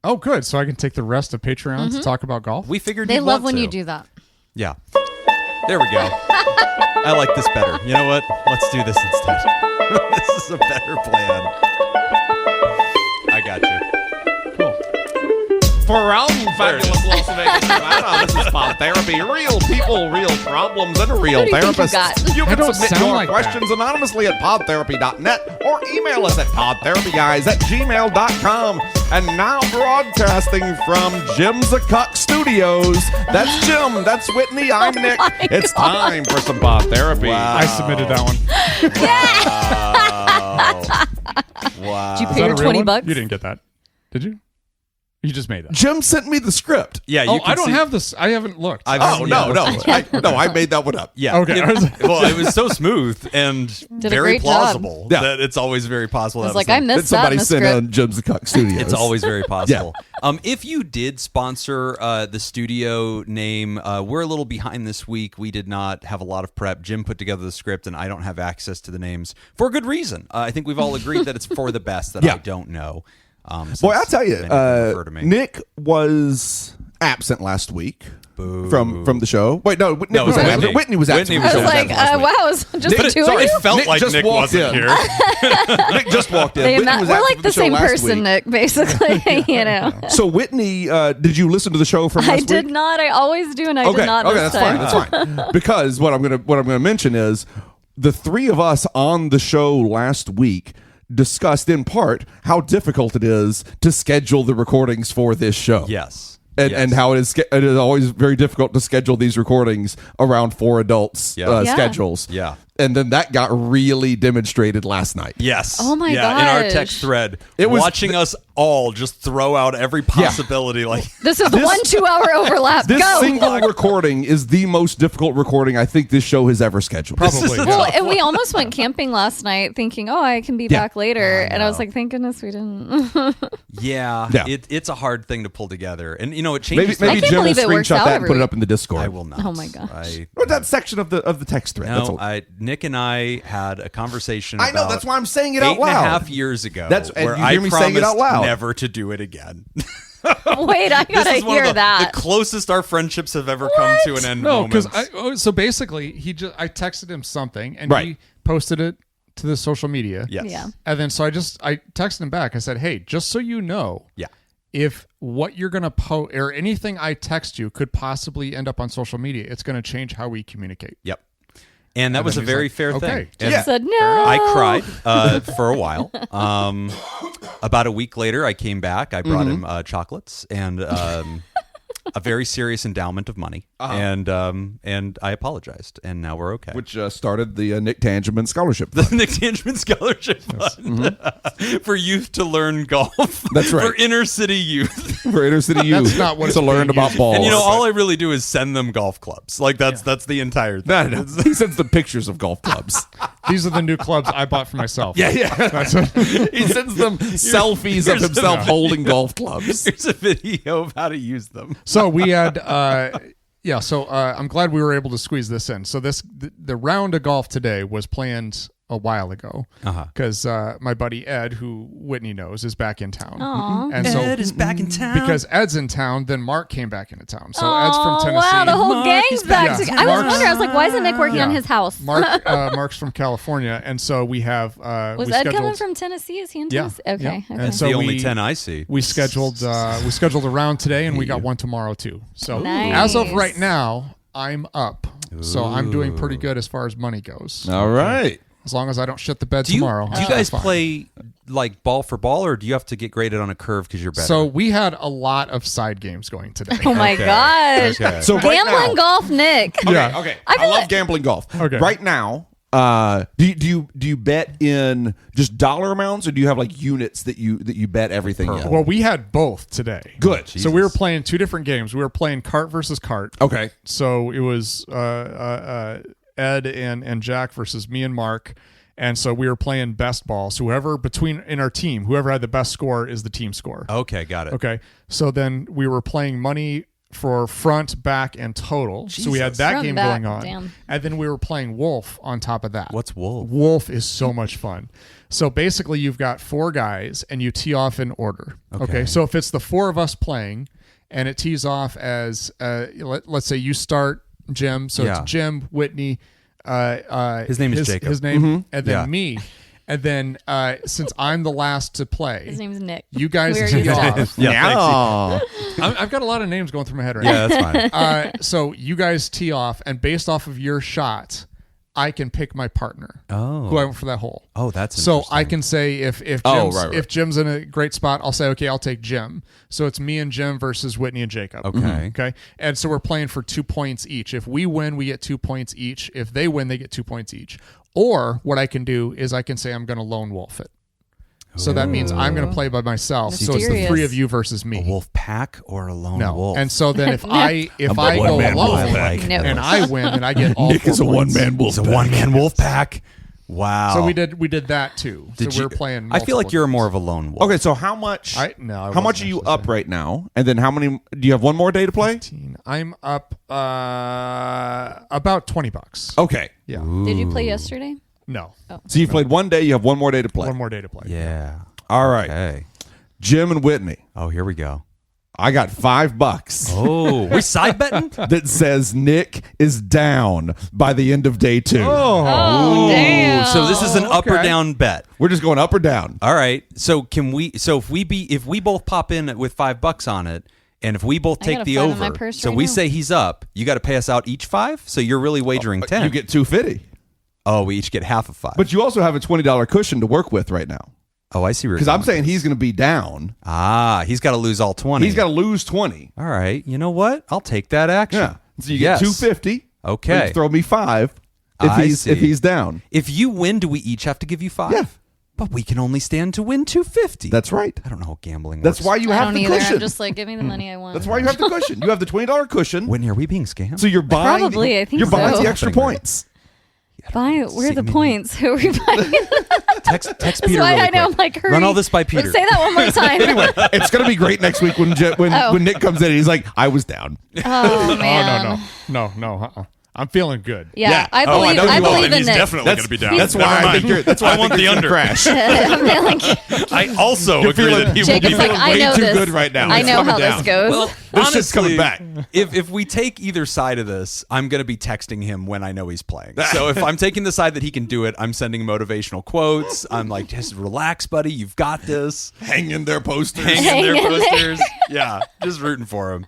Oh, good. So I can take the rest of Patreon to talk about golf? We figured They you'd love want when to. you do that. Yeah. There we go. I like this better. You know what? Let's do this instead. This is a better plan. I got you. From fabulous Las Vegas, Nevada, this is Pod Therapy. Real people, real problems, and real What do you think you therapists. got? You I can don't submit sound your like questions anonymously at podtherapy.net or email us at podtherapyguys@gmail.com. And now broadcasting from Jim's a Cuck Studios. That's Jim. That's Whitney. I'm Nick. It's time for some Pod Therapy. Wow. I submitted that one. Wow. Did you Is pay that your a real 20 one? bucks? You didn't get that. Did you? You just made that. Jim sent me the script. Yeah, you Oh, can I don't see- have this. I haven't looked. I've- Oh, yeah. no. I made that one up. Yeah. Okay. Well, it was so smooth and Did a very great job. plausible Yeah. that it's always very possible. I was that like, was I the- missed Then somebody that in the sent script. in Jim's a Cuck Studios. It's always very possible. If you did sponsor the studio name, we're a little behind this week. We did not have a lot of prep. Jim put together the script, and I don't have access to the names for good reason. I think we've all agreed that it's for the best that Yeah. I don't know. Boy, I'll tell you, many people refer to me. Nick was absent last week Boo. from the show. Wait, no, Nick No, was it was absent. Whitney. Whitney was absent. Whitney I was was absent like, last week. wow, it's just the two of sorry, you? It felt Nick like just Nick walked wasn't in. here. Nick just walked in. They Whitney not, was we're absent like from the show same last person, week. Nick, basically. You know. So Whitney, did you listen to the show from last I week? did not. I always do, and I Okay, did not okay, this that's time. fine. That's fine. Because what I'm gonna mention is the three of us on the show last week discussed in part how difficult it is to schedule the recordings for this show. Yes. And how it is always very difficult to schedule these recordings around four adults' Yeah. schedules. Yeah. And then that got really demonstrated last night. Yes. Oh my In our gosh. text thread, It was watching us all just throw out every possibility. Like, This is the 1 2 hour overlap. This Go. single recording is the most difficult recording I think this show has ever scheduled. Probably. Well, yeah. and we almost went camping last night thinking, oh, I can be Yeah. back later. And I was like, thank goodness we didn't. yeah. It's a hard thing to pull together. And, you know, it changes. Maybe can't Jim will believe it works screenshot out that and every put it week. up in the Discord. I will not. Oh my gosh. Or that section of the text thread. That's all. Nick and I had a conversation. I know, about that's why I'm saying it out 8.5 loud. years ago. And where you I hear me saying it out promised loud. never to do it again. Wait, I This gotta is one of hear that. the closest our friendships have ever come to an end. No, because moments. so basically I texted him something and Right. he posted it to the social media. Yes. Yeah. And then so I texted him back. I said, hey, just so you know, Yeah. if what you're going to post or anything I text you could possibly end up on social media, it's going to change how we communicate. Yep. And that was a then he's very like, fair okay. thing. Jim And said no. I cried for a while. About a week later, I came back. I brought him chocolates and a very serious endowment of money, and I apologized, and now we're okay. Which started the Nick Tangeman Scholarship The Fund. Nick Tangeman Scholarship Fund for youth to learn golf. That's right. For inner city youth. for inner city youth That's not what it's to learn being about used balls. And you know, all I really do is send them golf clubs. Like that's the entire thing. no. He sends the pictures of golf clubs. These are the new clubs I bought for myself. yeah. That's what, He sends them selfies of here's himself a- holding golf clubs. Here's a video of how to use them. so we had, I'm glad we were able to squeeze this in. So the round of golf today was planned a while ago because my buddy Ed, who Whitney knows, is back in town. Aw. And so Ed is back in town. because Ed's in town, then Mark came back into town. So Ed's from Oh, Tennessee. wow, the whole Mark gang's is back back. together. Yeah. I was Mark's- wondering, I was like, why isn't Nick working Yeah. on his house? Mark's from California, and so we have Was we Ed scheduled, coming from Tennessee? Is he in Yeah. Tennessee? Okay. Yeah. Okay. And It's so the only we- 10 I see. We scheduled a round today, and we got one tomorrow too. So Nice. as of right now, I'm up. So I'm doing pretty good as far as money goes. All right. As long as I don't shit the bed Do you, tomorrow. do you guys play like ball for ball, or do you have to get graded on a curve because you're better? So we had a lot of side games going today. Oh my Okay. gosh. Okay. So right Gambling now, golf, Nick. Yeah. Okay. I I feel love like- gambling golf. Okay. Right now, do you bet in just dollar amounts, or do you have like units that you bet everything in? Well, we had both today. Good. So we were playing two different games. We were playing cart versus cart. Okay. So it was Ed and Jack versus me and Mark. And so we were playing best ball. So whoever in our team, whoever had the best score is the team score. Okay, got it. Okay. So then we were playing money for front, back, and total. So we had that Front, game back, going on. damn. And then we were playing Wolf on top of that. What's Wolf? Wolf is so much fun. So basically, you've got 4 guys, and you tee off in order. Okay. So if it's the 4 of us playing, and it tees off as, let's say you start, Jim. So it's Jim, Whitney. His name is Jacob. His name, and then me. And then since I'm the last to play, His name's Nick. you guys We tee already off. I've got a lot of names going through my head right Yeah, that's fine. now. So you guys tee off, and based off of your shot, I can pick my partner. Who I want for that hole. Oh, that's so interesting. I can say if Jim's, if Jim's in a great spot, I'll say, okay, I'll take Jim. So it's me and Jim versus Whitney and Jacob. Okay. Okay. And so we're playing for 2 points each. If we win, we get 2 points each. If they win, they get 2 points each. Or what I can do is I can say I'm going to lone wolf it. So that means I'm going to play by myself. So it's the Mysterious. 3 of you versus me. A wolf pack or a lone No. wolf? And so then if I go one-man alone wolf pack. No. and I win, then I get all Nick 4 is a points. one-man wolf. It's a one-man wolf pack. Wow. So we did that too. Did so we were playing. I feel like multiple you're games. more of a lone wolf. Okay, so how much? I how much are you wasn't up right now? And then how many? Do you have one more day to play? 15. I'm up about $20. Okay, Yeah. Did you play yesterday? No. so you've played one day. You have one more day to play. One more day to play. Yeah. All right, Okay. Jim and Whitney. Oh, here we go. I got $5 Oh, we side betting? that says Nick is down by the end of day 2. Oh, damn. So this is an up or okay. down bet. We're just going up or down. All right. So can we? So if we both pop in with $5 on it, and if we both I take got a the 5 in my over, purse so right we now. say he's up, you got to pay us out each 5. So you're really wagering 10. You get $250, Oh, we each get half of 5. but you also have a $20 cushion to work with right now. Oh, I see. Because I'm saying he's going to be down. he's got to lose all 20. He's got to lose 20. All right. You know what? I'll take that action. Yeah. So you get $250. Okay. You throw me 5 if I he's see. if he's down. If you win, do we each have to give you 5? Yeah. But we can only stand to win $250. That's right. I don't know how gambling That's works. why you I have don't the either. cushion. I'm just like, give me the money I want. That's why you have the cushion. You have the $20 cushion. Whitney, are we being scammed? So you're buying. Probably, I think you're buying so. the extra points. Where are the me. points? Who are we buying? text That's Peter why really I know. I'm quick. like, hurry. Run all this by Peter. Say that one more time. Anyway, it's going to be great next week when Nick comes in and he's like, I was down. Oh, man. Oh no. I'm feeling good. Yeah, I Oh, I believe, know you I are, believe and in he's Nick. definitely going to be down. That's why I think you're. That's why I want think the you're gonna under. crash. I'm feeling, I also You're agree feeling- that he will Jacob's be like, feeling I way know too this. good right now. I It's know coming how down. this goes. Well, This shit's coming back. If we take either side of this, I'm going to be texting him when I know he's playing. So if I'm taking the side that he can do it, I'm sending motivational quotes. I'm like, just relax, buddy. You've got this. Hang in there, posters. Hang in there, in there. posters. Yeah, just rooting for him.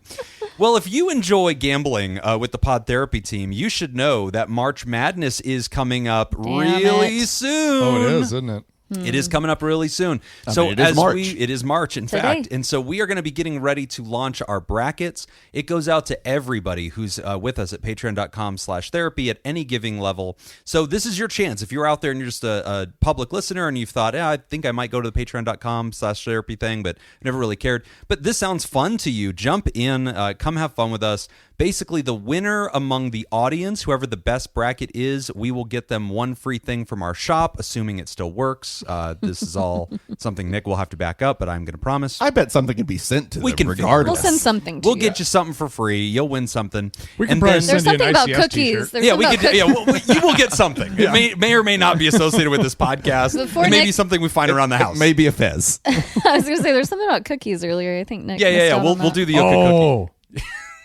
Well, if you enjoy gambling with the Pod Therapy team, you should know that March Madness is coming up really it. soon. Oh, it is, isn't it? It is coming up really soon. it is March. It is March, in Today. fact. And so we are going to be getting ready to launch our brackets. It goes out to everybody who's with us at patreon.com/therapy at any giving level. So this is your chance. If you're out there and you're just a public listener and you've thought, I think I might go to the patreon.com/therapy thing, but never really cared. But this sounds fun to you. Jump in, come have fun with us. Basically, the winner among the audience, whoever the best bracket is, we will get them one free thing from our shop, assuming it still works. This is all something Nick will have to back up, but I'm going to promise. I bet something can be sent to We them can figure it regardless. We'll send something to We'll you. get you something for free. You'll win something. We can And probably then- There's send you an something about ICS cookies. t-shirt. There's yeah, something we about could. cookies. Yeah, you will get something. It may or may not be associated with this podcast. Before It may Nick- be something we find around the house. Maybe a fez. I was going to say, there's something about cookies earlier. I think Nick. Yeah. missed out We'll on we'll that. do the yoga cookie. Oh.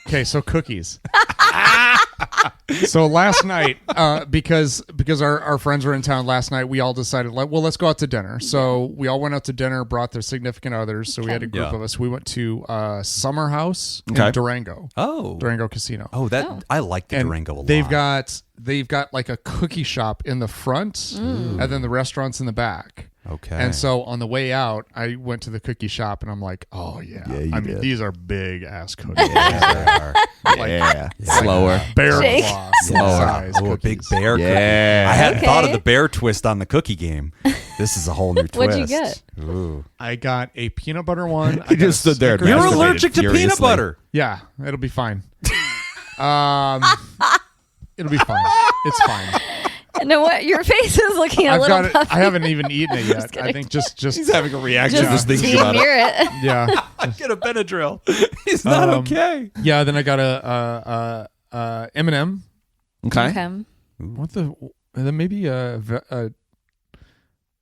Okay, so cookies. So last night, because our friends were in town last night, we all decided, let's go out to dinner. So we all went out to dinner, brought their significant others. So we had a group Yeah. of us. We went to Summer House Okay. in Durango. Oh. Durango Casino. I like the And Durango a lot. they've got like a cookie shop in the front, and then the restaurant's in the back. Okay. And so on the way out, I went to the cookie shop, and I'm like, oh yeah, you I mean did. these are big ass cookies. Yeah. Slower. Bear Jake. claw Slower. size Oh, a big cookies. bear cookie. Yeah. I hadn't Okay. thought of the bear twist on the cookie game. This is a whole new twist. What'd you get? Ooh. I got a peanut butter one. He just stood there. You're masturbated allergic to peanut furiously. butter. Yeah, it'll be fine. It'll be fine. It's fine. No, what? Your face is looking a I've little got it. puffy. I haven't even eaten it yet. I think just He's having a reaction Just just thinking about near it. it. yeah. Get a Benadryl. He's not okay. Yeah, then I got a M&M. Okay. Okay. What the? And then maybe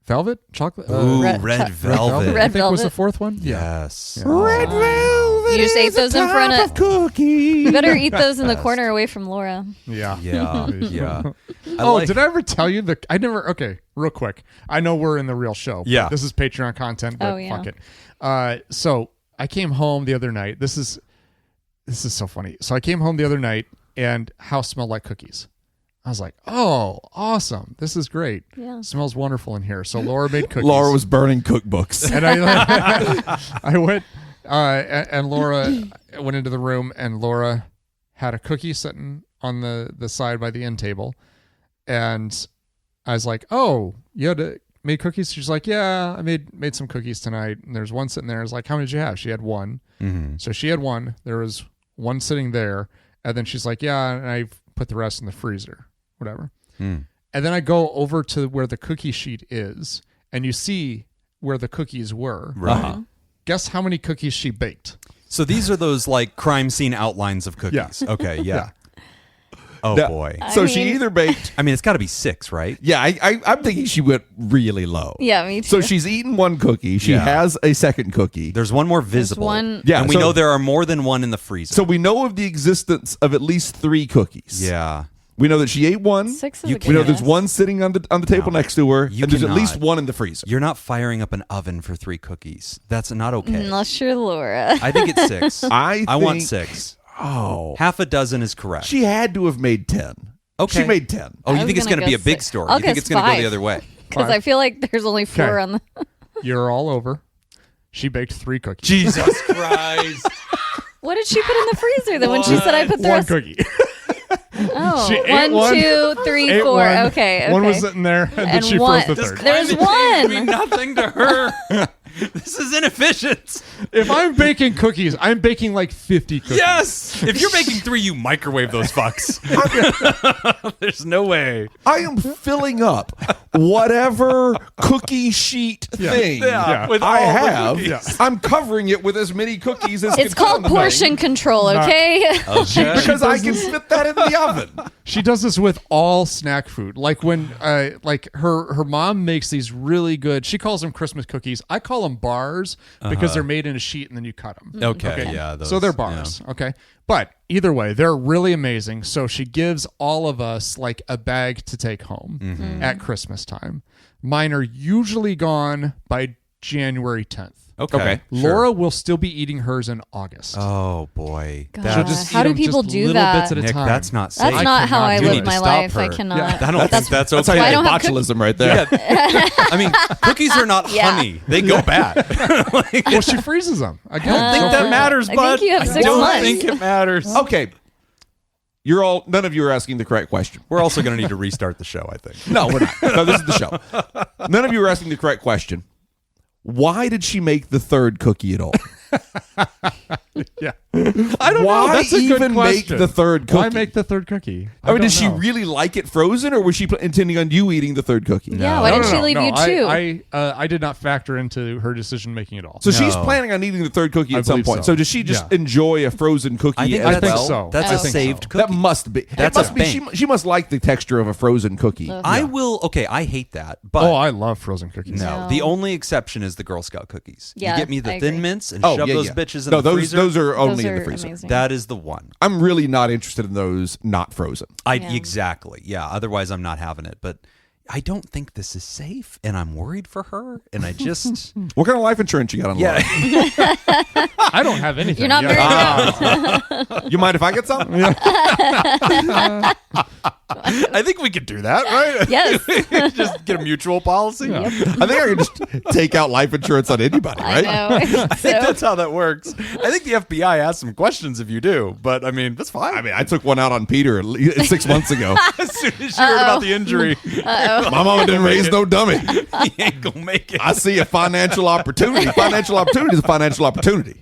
velvet chocolate. Ooh, Red- red cho- velvet. Red I think was the velvet. fourth one. Yes. Red velvet. You just ate those in front of cookie. You better eat those in the corner away from Laura. Yeah. Yeah. Yeah. Did I ever tell you I never? Okay, real quick. I know we're in the real show. But Yeah. this is Patreon content, but Oh, yeah. fuck it. So I came home the other night. This is so funny. So I came home the other night, and house smelled like cookies. I was like, oh, awesome. This is great. Yeah. Smells wonderful in here. So Laura made cookies. Laura was burning cookbooks. And I went, and Laura went into the room, and Laura had a cookie sitting on the side by the end table. And I was like, oh, you had made cookies? She's like, yeah, I made some cookies tonight. And there's one sitting there. I was like, how many did you have? She had one. Mm-hmm. So she had one. There was one sitting there. And then she's like, yeah, and I put the rest in the freezer, whatever. Mm. And then I go over to where the cookie sheet is, and you see where the cookies were. Right. Uh-huh. Guess how many cookies she baked? So these are those like crime scene outlines of cookies. Yeah. Okay. Yeah. Oh Now, boy. So I she mean- either baked. I mean, it's got to be 6, right? Yeah, I'm thinking she went really low. Yeah, me too. So she's eaten one cookie. She Yeah. has a second cookie. There's one more There's visible. one. Yeah, And we so- know there are more than one in the freezer. So we know of the existence of at least 3 cookies. yeah. We know that she ate one. 6 is You a We know good there's guess. one sitting on the table next to her, You and there's at least cannot. one in the freezer. You're not firing up an oven for 3 cookies. That's not okay. Unless you're Laura. I think it's 6. I want think- 6. Oh, Half a dozen is correct. she had to have made 10. Okay. She made 10. Oh, I you was think it's gonna going to be a guess big 6. story? I'll You think guess it's going to go 5. the other way? Because I feel like there's only 4 Okay. on the. You're all over. She baked 3 cookies. Jesus Christ. What did she put in the freezer then when she said I put the One rest? cookie. Oh, She ate 1, one, 2, 3, Ate 4. one. Okay. One was sitting there, and then And she one- froze the third. There's Climate change mean one. nothing to her. This is inefficient. If I'm baking cookies, I'm baking like 50 cookies. Yes. If you're making 3, you microwave those fucks. There's no way. I am filling up whatever cookie sheet thing Yeah, with I all the have. cookies. I'm covering it with as many cookies as It's can called fit in the portion thing, control, okay? Okay. because I can fit that in the oven. She does this with all snack food. Like when, like her mom makes these really good. She calls them Christmas cookies. I call them bars because they're made in a sheet and then you cut them. Okay, yeah. So they're bars. Okay. But either way, they're really amazing. So she gives all of us like a bag to take home at Christmas time. Mine are usually gone by January 10th. Okay. Laura will still be eating hers in August. Oh boy. God. She'll just How eat do 'em people just do little that? bits at a Nick, time. that's not safe. That's not how I do live it. my Stop life. her. I cannot. I don't think that's okay. That's how you I get don't have botulism right there. I mean, cookies are not Yeah. honey. They go bad. Well, she freezes them. Again, I think that matters, I bud. think you have 6 don't months. think it matters. Okay. None of you are asking the correct question. We're also going to need to restart the show, I think. No, we're not. No, this is the show. None of you are asking the correct question. Why did she make the 3rd cookie at all? Yeah. I don't Why know. That's a good even make question. the 3rd cookie? Why make the 3rd cookie? I mean, don't did she know. really like it frozen, or was she intending on you eating the 3rd cookie? Yeah, why didn't she leave you too? I did not factor into her decision making at all. So she's No. planning on eating the 3rd cookie I at some believe point. so. So does she just Yeah. enjoy a frozen cookie I think as I think well? so. That's I a think saved so. cookie. That must be. That's it must a be. bank. She must like the texture of a frozen cookie. Ugh. I will. Okay, I hate that. But Oh, I love frozen cookies. no, No. the only exception is the Girl Scout cookies. Yeah, you get me the I Thin agree. Mints and Oh, shove yeah, those yeah. bitches in No, the those freezer. those are only Those in the are freezer. amazing. That is the one. I'm really not interested in those not frozen. Yeah. Exactly. Yeah. Otherwise, I'm not having it. But I don't think this is safe, and I'm worried for her. And I just What kind of life insurance you got on? yeah. I don't have anything. You're not yet. married You mind if I get some? I think we could do that, right? Yes. Just get a mutual policy. Yeah. I think I can just take out life insurance on anybody, I right? know. I think that's how that works. I think the FBI asks some questions if you do, but I mean, that's fine. I mean, I took one out on Peter 6 months ago. as soon as she heard about the injury, My mama didn't raise no dummy. he ain't gonna make it. I see a financial opportunity. Financial opportunity is a financial opportunity.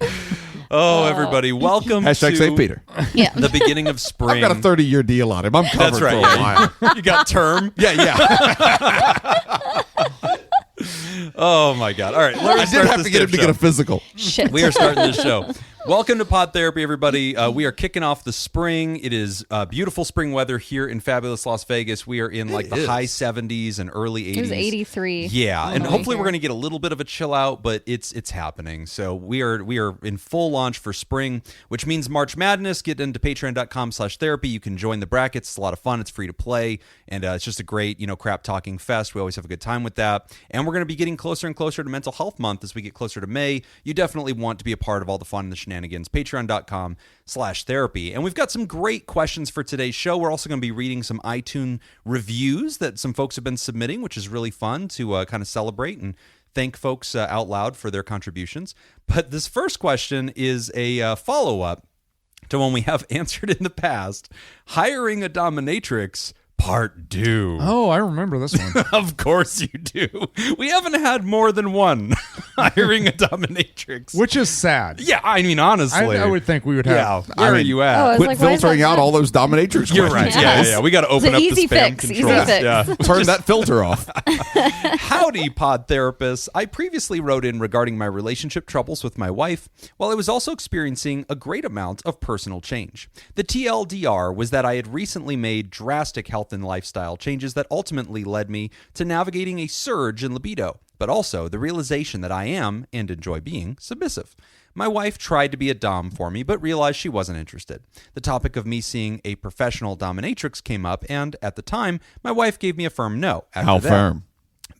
Oh, everybody, welcome Hashtag to St. Peter. Yeah. the beginning of spring. I've got a 30-year deal on him. I'm covered That's right. for a while. You got term? Yeah. Oh, my God. All right. I did have to get him to get a physical. Shit. We are starting this show. Welcome to Pod Therapy, everybody. We are kicking off the spring. It is beautiful spring weather here in fabulous Las Vegas. We are in like the high 70s and early 80s. It was 83. Yeah, and hopefully we're going to get a little bit of a chill out, but it's happening. So we are in full launch for spring, which means March Madness. Get into patreon.com/therapy. You can join the brackets. It's a lot of fun. It's free to play, and it's just a great, crap talking fest. We always have a good time with that. And we're going to be getting closer and closer to Mental Health Month as we get closer to May. You definitely want to be a part of all the fun and the shenanigans. Patreon.com/therapy. And we've got some great questions for today's show. We're also going to be reading some iTunes reviews that some folks have been submitting, which is really fun to kind of celebrate and thank folks out loud for their contributions. But this first question is a follow-up to one we have answered in the past. Hiring a dominatrix, Part 2. Oh, I remember this one. Of course you do. We haven't had more than one hiring a dominatrix. Which is sad. Yeah, I mean, honestly. I would think we would have. Yeah, where are you at? Oh, I was Quit like, why is filtering that out sad? all those dominatrix You're questions. right. Yeah. We got to open It's up an the easy spam fix, controls. easy fix. Yeah. Turn that filter off. Howdy, Pod Therapists. I previously wrote in regarding my relationship troubles with my wife, while I was also experiencing a great amount of personal change. The TLDR was that I had recently made drastic health and lifestyle changes that ultimately led me to navigating a surge in libido, but also the realization that I am, and enjoy being, submissive. My wife tried to be a dom for me, but realized she wasn't interested. The topic of me seeing a professional dominatrix came up, and at the time, my wife gave me a firm no. How firm?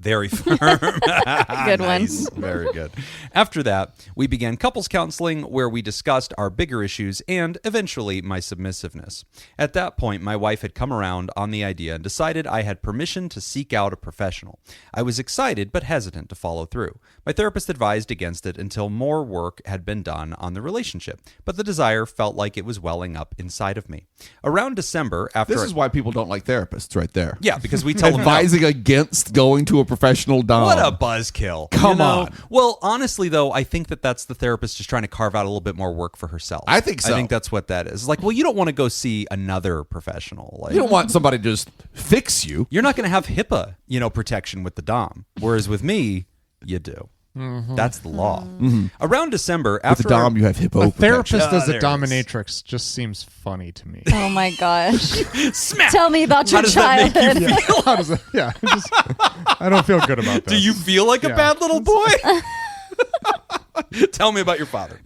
Very firm. Good Nice. one. Very good. After that, we began couples counseling where we discussed our bigger issues and eventually my submissiveness. At that point, my wife had come around on the idea and decided I had permission to seek out a professional. I was excited but hesitant to follow through. My therapist advised against it until more work had been done on the relationship, but the desire felt like it was welling up inside of me. Around December, after This is why people don't like therapists right there. yeah, because we tell them no. Advising against going to a professional dom. What a buzzkill. Come on. Well, honestly, though, I think that's the therapist just trying to carve out a little bit more work for herself. I think so. I think that's what that is. Like, well, you don't want to go see another professional. Like, You don't want somebody to just fix you. you're not going to have HIPAA, protection with the dom. Whereas with me, you do. That's the law. Around December, With after the dom, you have hippo A protection. therapist as there a it dominatrix just seems funny to me. Oh my gosh. Smack! Tell me about your does that make you childhood. How does it? Yeah, I don't feel good about that. Do you feel like a Yeah. bad little boy? Tell me about your father.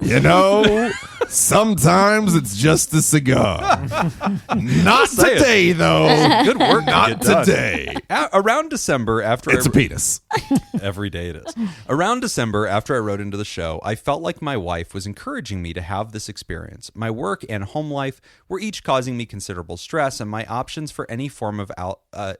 Sometimes it's just a cigar. Not say it. today, though. Good work. to Not get done. today. Around December, after It's a penis. Every day it is. Around December, after I wrote into the show, I felt like my wife was encouraging me to have this experience. My work and home life were each causing me considerable stress, and my options for any form of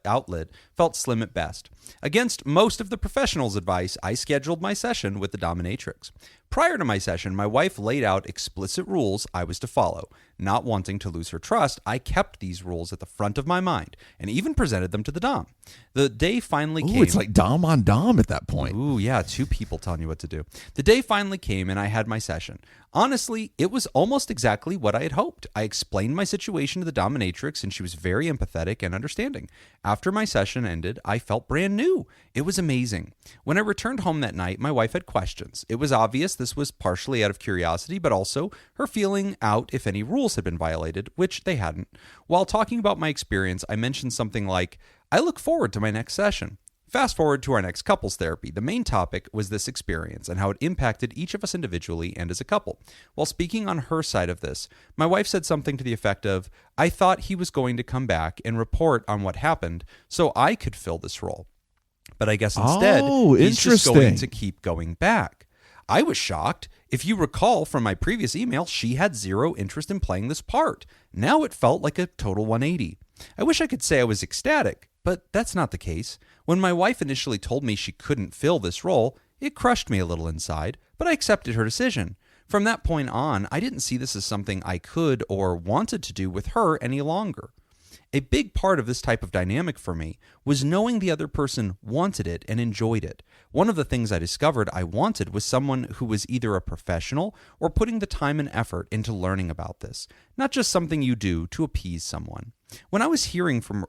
outlet felt slim at best. Against most of the professionals' advice, I scheduled my session with the dominatrix. Prior to my session, my wife laid out explicit rules I was to follow. Not wanting to lose her trust, I kept these rules at the front of my mind and even presented them to the dom. The day finally came. Ooh, it's like dom on dom at that point. Ooh, yeah, two people telling you what to do. The day finally came and I had my session. Honestly, it was almost exactly what I had hoped. I explained my situation to the dominatrix and she was very empathetic and understanding. After my session ended, I felt brand new. It was amazing. When I returned home that night, my wife had questions. It was obvious this was partially out of curiosity, but also her feeling out if any rules had been violated, which they hadn't. While talking about my experience, I mentioned something like, I look forward to my next session. Fast forward to our next couples therapy. The main topic was this experience and how it impacted each of us individually and as a couple. While speaking on her side of this, my wife said something to the effect of, I thought he was going to come back and report on what happened so I could fill this role. But I guess instead, he's just going interesting. to keep going back. I was shocked. If you recall from my previous email, she had zero interest in playing this part. Now it felt like a total 180. I wish I could say I was ecstatic, but that's not the case. When my wife initially told me she couldn't fill this role, it crushed me a little inside, but I accepted her decision. From that point on, I didn't see this as something I could or wanted to do with her any longer. A big part of this type of dynamic for me was knowing the other person wanted it and enjoyed it. One of the things I discovered I wanted was someone who was either a professional or putting the time and effort into learning about this, not just something you do to appease someone. What I was hearing from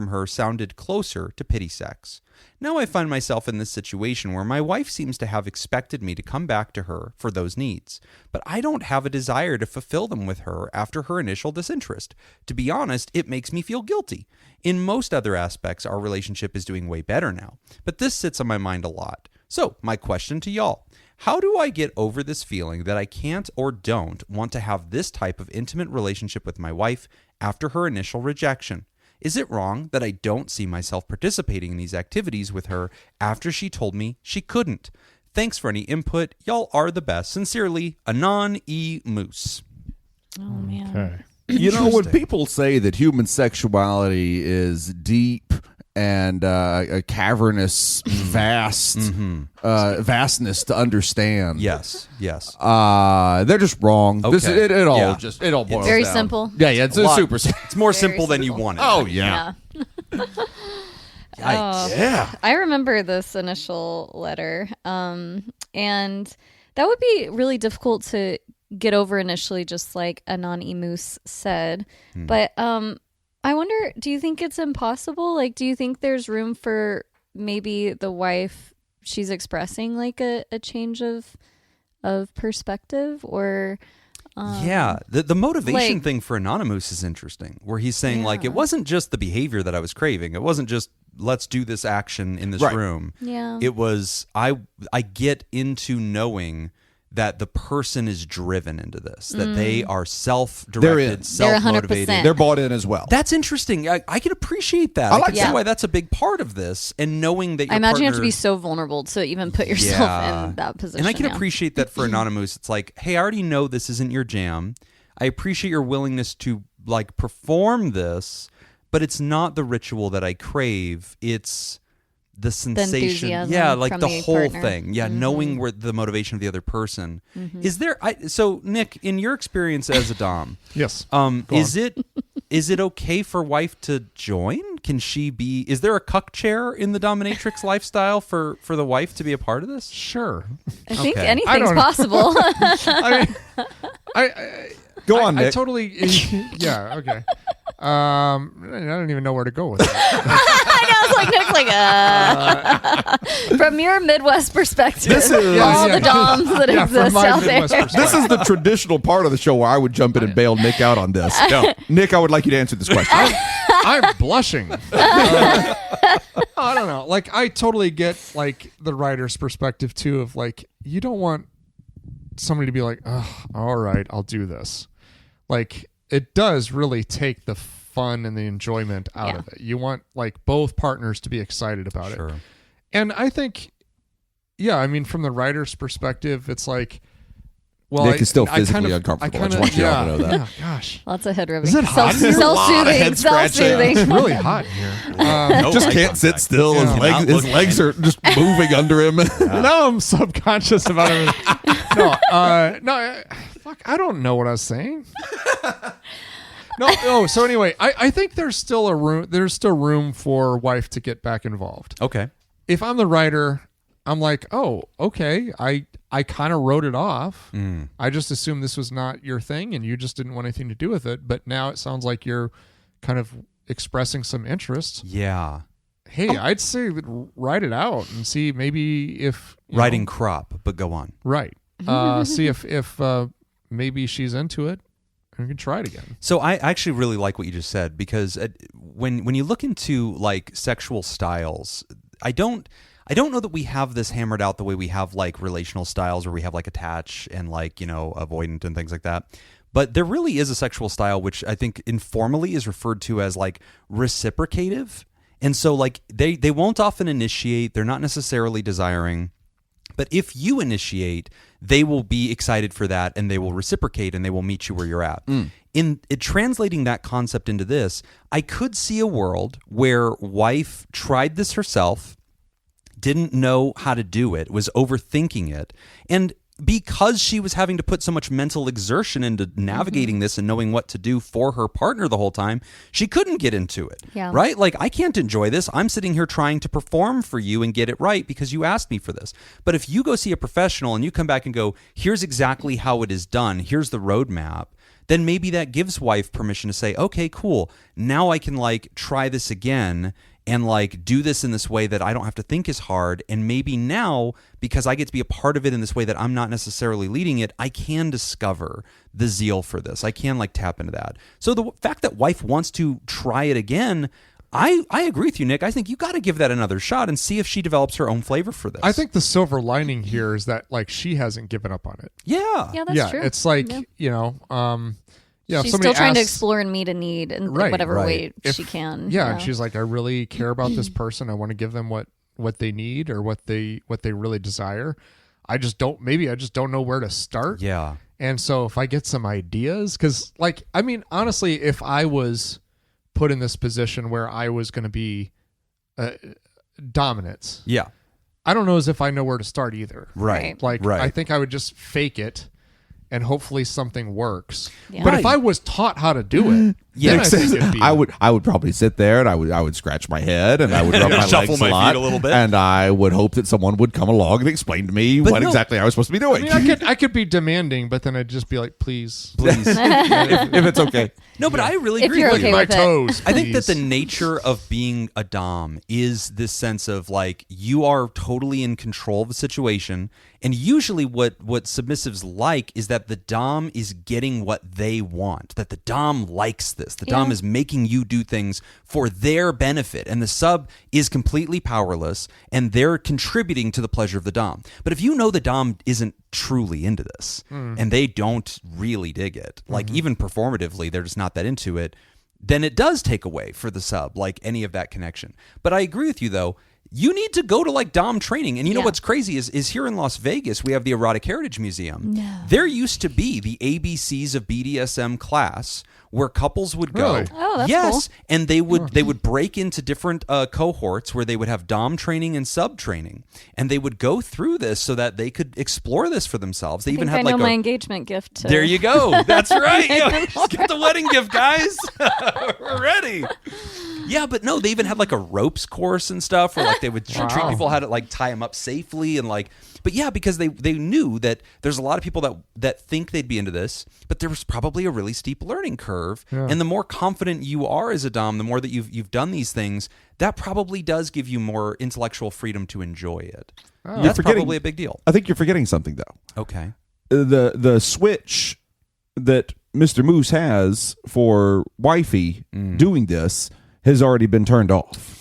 her sounded closer to pity sex. Now I find myself in this situation where my wife seems to have expected me to come back to her for those needs, but I don't have a desire to fulfill them with her after her initial disinterest. To be honest, it makes me feel guilty. In most other aspects, our relationship is doing way better now, but this sits on my mind a lot. So, my question to y'all. How do I get over this feeling that I can't or don't want to have this type of intimate relationship with my wife after her initial rejection? Is it wrong that I don't see myself participating in these activities with her after she told me she couldn't? Thanks for any input. Y'all are the best. Sincerely, Anon E. Moose. Oh, man. Okay. You know, when people say that human sexuality is deep and a cavernous, vastness to understand. Yes. They're just wrong. Okay. It all Yeah. boils Very down. simple. Yeah, it's A lot- super simple. It's more Very simple than you simple. wanted. Oh, yeah. Yikes. Yeah. I remember this initial letter, and that would be really difficult to get over initially, just like Anon Moose said. But I wonder, do you think it's impossible? Like, do you think there's room for maybe the wife, she's expressing like a change of perspective, or yeah, the motivation like- thing for Anonymous is interesting, where he's saying like, Yeah. it wasn't just the behavior that I was craving. It wasn't just let's do this action in this Right. room. Yeah. It was I get into knowing that the person is driven into this, that they are They're self-directed, in. self-motivated. 100%. They're bought in as well. That's interesting. I can appreciate that. I I like can see that. why that's a big part of this, and knowing that your I imagine you have to partner- be so vulnerable to even put yourself Yeah. in that position. And I can yeah. appreciate that for Anonymous. It's like, hey, I already know this isn't your jam. I appreciate your willingness to like perform this, but it's not the ritual that I crave. It's the sensation. enthusiasm Yeah, like from the the whole partner. thing. Yeah, knowing where the motivation of the other person. Is there so Nick, in your experience as a dom, Yes. is it okay for wife to join? Can she be? Is there a cuck chair in the dominatrix lifestyle for the wife to be a part of this? Sure. I think Okay. I anything's don't- possible. I mean, I Go on, I Nick. totally. Yeah. Okay. I don't even know where to go with that. I was like, Nick's like, from your Midwest perspective, This is- all Yeah, the doms that yeah, from exist my out Midwest there. perspective. This is the traditional part of the show where I would jump in and bail Nick out on this. No. Nick, I would like you to answer this question. I'm blushing. I don't know. Like, I totally get like the writer's perspective too. Of like, you don't want somebody to be like, oh, all right, I'll do this. Like, it does really take the fun and the enjoyment out of it. You want like both partners to be excited about it. And I think, yeah, I mean, from the writer's perspective, it's like, well, Nick is still I physically uncomfortable. I just want you all to know that. Yeah, gosh. Lots of head rubbing. Is it hot in here? Self-soothing. Self-soothing. It's really hot in here. Just eye can't sit contact. still. Yeah. His legs are just moving under him. Now I'm subconscious about it. Fuck, I don't know what I was saying. No. So anyway, I think there's still room for wife to get back involved. Okay. If I'm the writer, I'm like, oh, okay. I kind of wrote it off. I just assumed this was not your thing and you just didn't want anything to do with it. But now it sounds like you're kind of expressing some interest. Yeah. Hey, I'd say write it out and see maybe if you know, Writing crop, but go on. right. See if maybe she's into it, and we can try it again. So I actually really like what you just said, because when you look into like sexual styles, I don't know that we have this hammered out the way we have like relational styles, where we have like attach and like, you know, avoidant and things like that. But there really is a sexual style which I think informally is referred to as like reciprocative. And so like they won't often initiate, they're not necessarily desiring. But if you initiate, they will be excited for that and they will reciprocate and they will meet you where you're at. In translating that concept into this, I could see a world where wife tried this herself, didn't know how to do it, was overthinking it. And because she was having to put so much mental exertion into navigating this and knowing what to do for her partner the whole time, she couldn't get into it. Yeah. Right? Like, I can't enjoy this. I'm sitting here trying to perform for you and get it right because you asked me for this. But if you go see a professional and you come back and go, here's exactly how it is done, here's the roadmap, then maybe that gives wife permission to say, okay, cool. Now I can like try this again and like do this in this way that I don't have to think as hard. And maybe now, because I get to be a part of it in this way that I'm not necessarily leading it, I can discover the zeal for this. I can like tap into that. So the fact that wife wants to try it again, I agree with you, Nick. I think you got to give that another shot and see if she develops her own flavor for this. I think the silver lining here is that like she hasn't given up on it. Yeah. Yeah, that's true. It's like, if She's somebody still trying to asks- explore and meet a need in Right, whatever way If- she can. Yeah, and she's like, I really care about this person. I want to give them what they need or what they really desire. I just don't know where to start. Yeah. And so if I get some ideas, because like, I mean, honestly, if I was put in this position where I was going to be dominance, Yeah. I don't know as if I know where to start either. Right. Like, Right. I think I would just fake it and hopefully something works. Yeah. But Right. if I was taught how to do it, Yeah. then I think it'd be, I would probably sit there and I would scratch my head and I would rub my Shuffle legs my a lot feet a little bit. and I would hope that someone would come along and explain to me what no. exactly I was supposed to be doing. I mean, I could be demanding, but then I'd just be like, please, Please. if it's okay. No, but I really If agree you're with okay you. my with it. toes. I think that the please. nature of being a dom is this sense of like you are totally in control of the situation, and usually what submissives like is that the dom is getting what they want, that the dom likes this, the dom Yeah. is making you do things for their benefit, and the sub is completely powerless and they're contributing to the pleasure of the dom. But if you know the dom isn't truly into this and they don't really dig it, like even performatively they're just not that into it, then it does take away for the sub, like any of that connection. But I agree with you, though. You need to go to like dom training. And you know Yeah. what's crazy is here in Las Vegas, we have the Erotic Heritage Museum. No. There used to be the ABCs of BDSM class where couples would go. Really? Oh, that's yes, cool. and they would break into different cohorts where they would have dom training and sub training, and they would go through this so that they could explore this for themselves. They I even think had I like know my engagement gift. To... there you go. That's right. Get the wedding gift, guys. We're ready. Yeah, but no, they even had like a ropes course and stuff where like they would treat people how to like tie them up safely and like. But yeah, because they knew that there's a lot of people that think they'd be into this, but there was probably a really steep learning curve. Yeah. And the more confident you are as a dom, the more that you've done these things, that probably does give you more intellectual freedom to enjoy it. Oh. That's forgetting- probably a big deal. I think you're forgetting something though. Okay. The switch that Mr. Moose has for wifey doing this has already been turned off.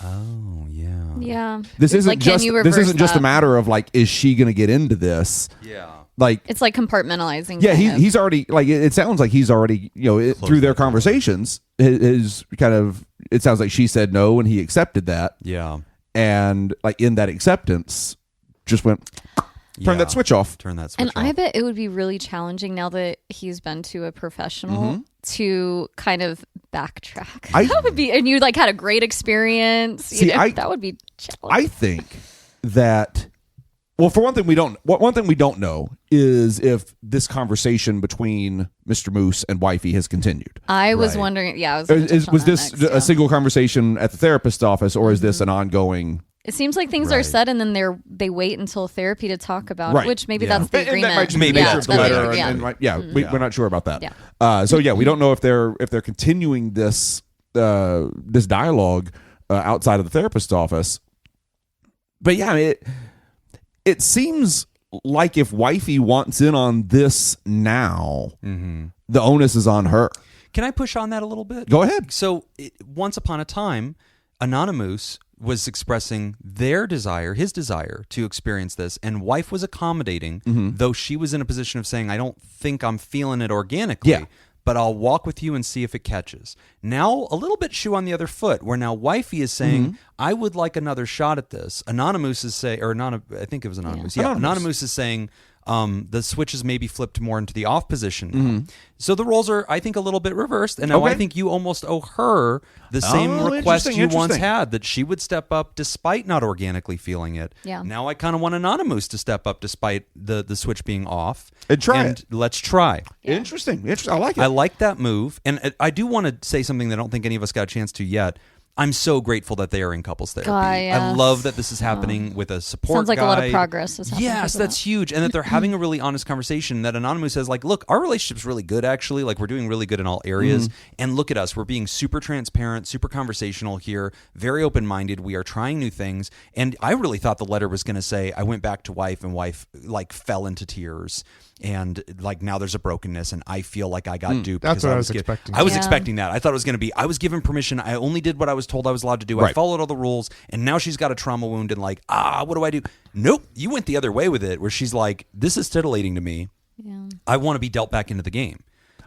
Oh yeah. Yeah. This It's isn't like, can just you this reverse isn't just a that? matter of like, is she going to get into this? Yeah. Like, It's like compartmentalizing. yeah, kind of. he's already like it sounds like he's already through their conversations his kind of it sounds like she said no and he accepted that, Yeah. and like in that acceptance just went turn Yeah. that switch off. Turn that switch And off. I bet it would be really challenging now that he's been to a professional to kind of backtrack. That would be, and you like had a great experience. See, that would be challenging. I think that well, for one thing we don't know is if this conversation between Mr. Moose and wifey has continued. I was Right. wondering. Yeah, I was. gonna touch on Was that this next, a yeah. single conversation at the therapist's office, or is this an ongoing? It seems like things are Right. said, and then they wait until therapy to talk about Right. it. Which maybe Yeah. that's the And agreement. that might just be Maybe the nature that's of the the letter. agreement, yeah. And we're not sure about that. Yeah. So we don't know if they're continuing this this dialogue outside of the therapist's office. But yeah, it seems like if wifey wants in on this now, the onus is on her. Can I push on that a little bit? Go ahead. So, once upon a time, Anonymous was expressing his desire to experience this, and wife was accommodating, though she was in a position of saying, I don't think I'm feeling it organically. Yeah. But I'll walk with you and see if it catches. Now, a little bit shoe on the other foot, where now wifey is saying, I would like another shot at this. Anonymous is saying, I think it was Anonymous. Yeah, Anonymous. Anonymous is saying, The switch is maybe flipped more into the off position now. So the roles are, I think, a little bit reversed. And now I think you almost owe her the same request you once had, that she would step up despite not organically feeling it. Yeah. Now I kind of want Anonymous to step up despite the switch being off. And try it. Let's try. Yeah. Interesting. I like it. I like that move. And I do want to say something that I don't think any of us got a chance to yet. I'm so grateful that they are in couples therapy. Yes. I love that this is happening with a support Sounds like guide. a lot of progress is happening. Yes, that's huge. And that they're having a really honest conversation, that Anonymous says, like, look, our relationship's really good, actually. Like, we're doing really good in all areas. And look at us. We're being super transparent, super conversational here, very open-minded. We are trying new things. And I really thought the letter was going to say, I went back to wife, and wife, like, fell into tears. And like now there's a brokenness, and I feel like I got duped. That's what I was expecting. I was expecting that. I thought it was going to be, I was given permission. I only did what I was told I was allowed to do. I followed all the rules, and now she's got a trauma wound, and like, what do I do? Nope. You went the other way with it, where she's like, this is tittillating to me. Yeah. I want to be dealt back into the game.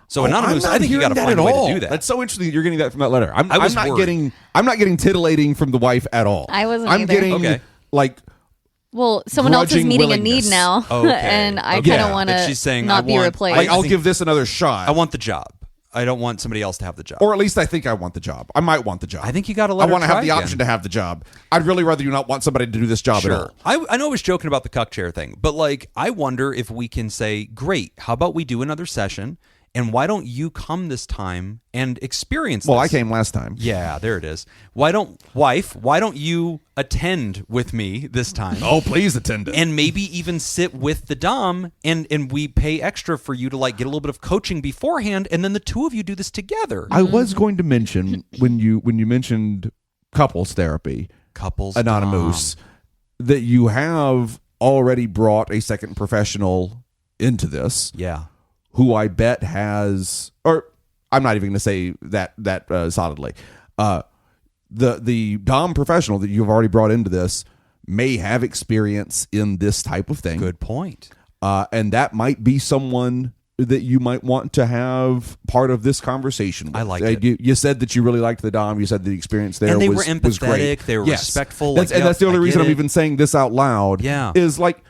So Anonymous, I think you got to find a way to do that. That's so interesting. You're getting that from that letter. I'm not worried. getting titillating from the wife at all. I wasn't I'm either. getting like. Well, someone else is meeting a need willingness. now, and I kind of want She's saying, to not be replaced. Like, I'll give this another shot. I want the job. I don't want somebody else to have the job. Or at least I think I want the job. I might want the job. I think you got to let I her want to try have the again. option to have the job. I'd really rather you not want somebody to do this job at all. I know I was joking about the cuck chair thing, but like, I wonder if we can say, great, how about we do another session? And why don't you come this time and experience this? Well, I came last time. Yeah, there it is. Why don't you attend with me this time? Oh, please attend it. And maybe even sit with the Dom, and we pay extra for you to like get a little bit of coaching beforehand, and then the two of you do this together. I was going to mention when you mentioned couples therapy, Anonymous, that you have already brought a second professional into this. Yeah. Who I bet has, or I'm not even going to say that solidly. The Dom professional that you've already brought into this may have experience in this type of thing. Good point. And that might be someone that you might want to have part of this conversation with. I like it. You said that you really liked the Dom. You said the experience there and they was were was great. empathetic. They were respectful. That's the only reason I'm even saying this out loud. Yeah. Is like,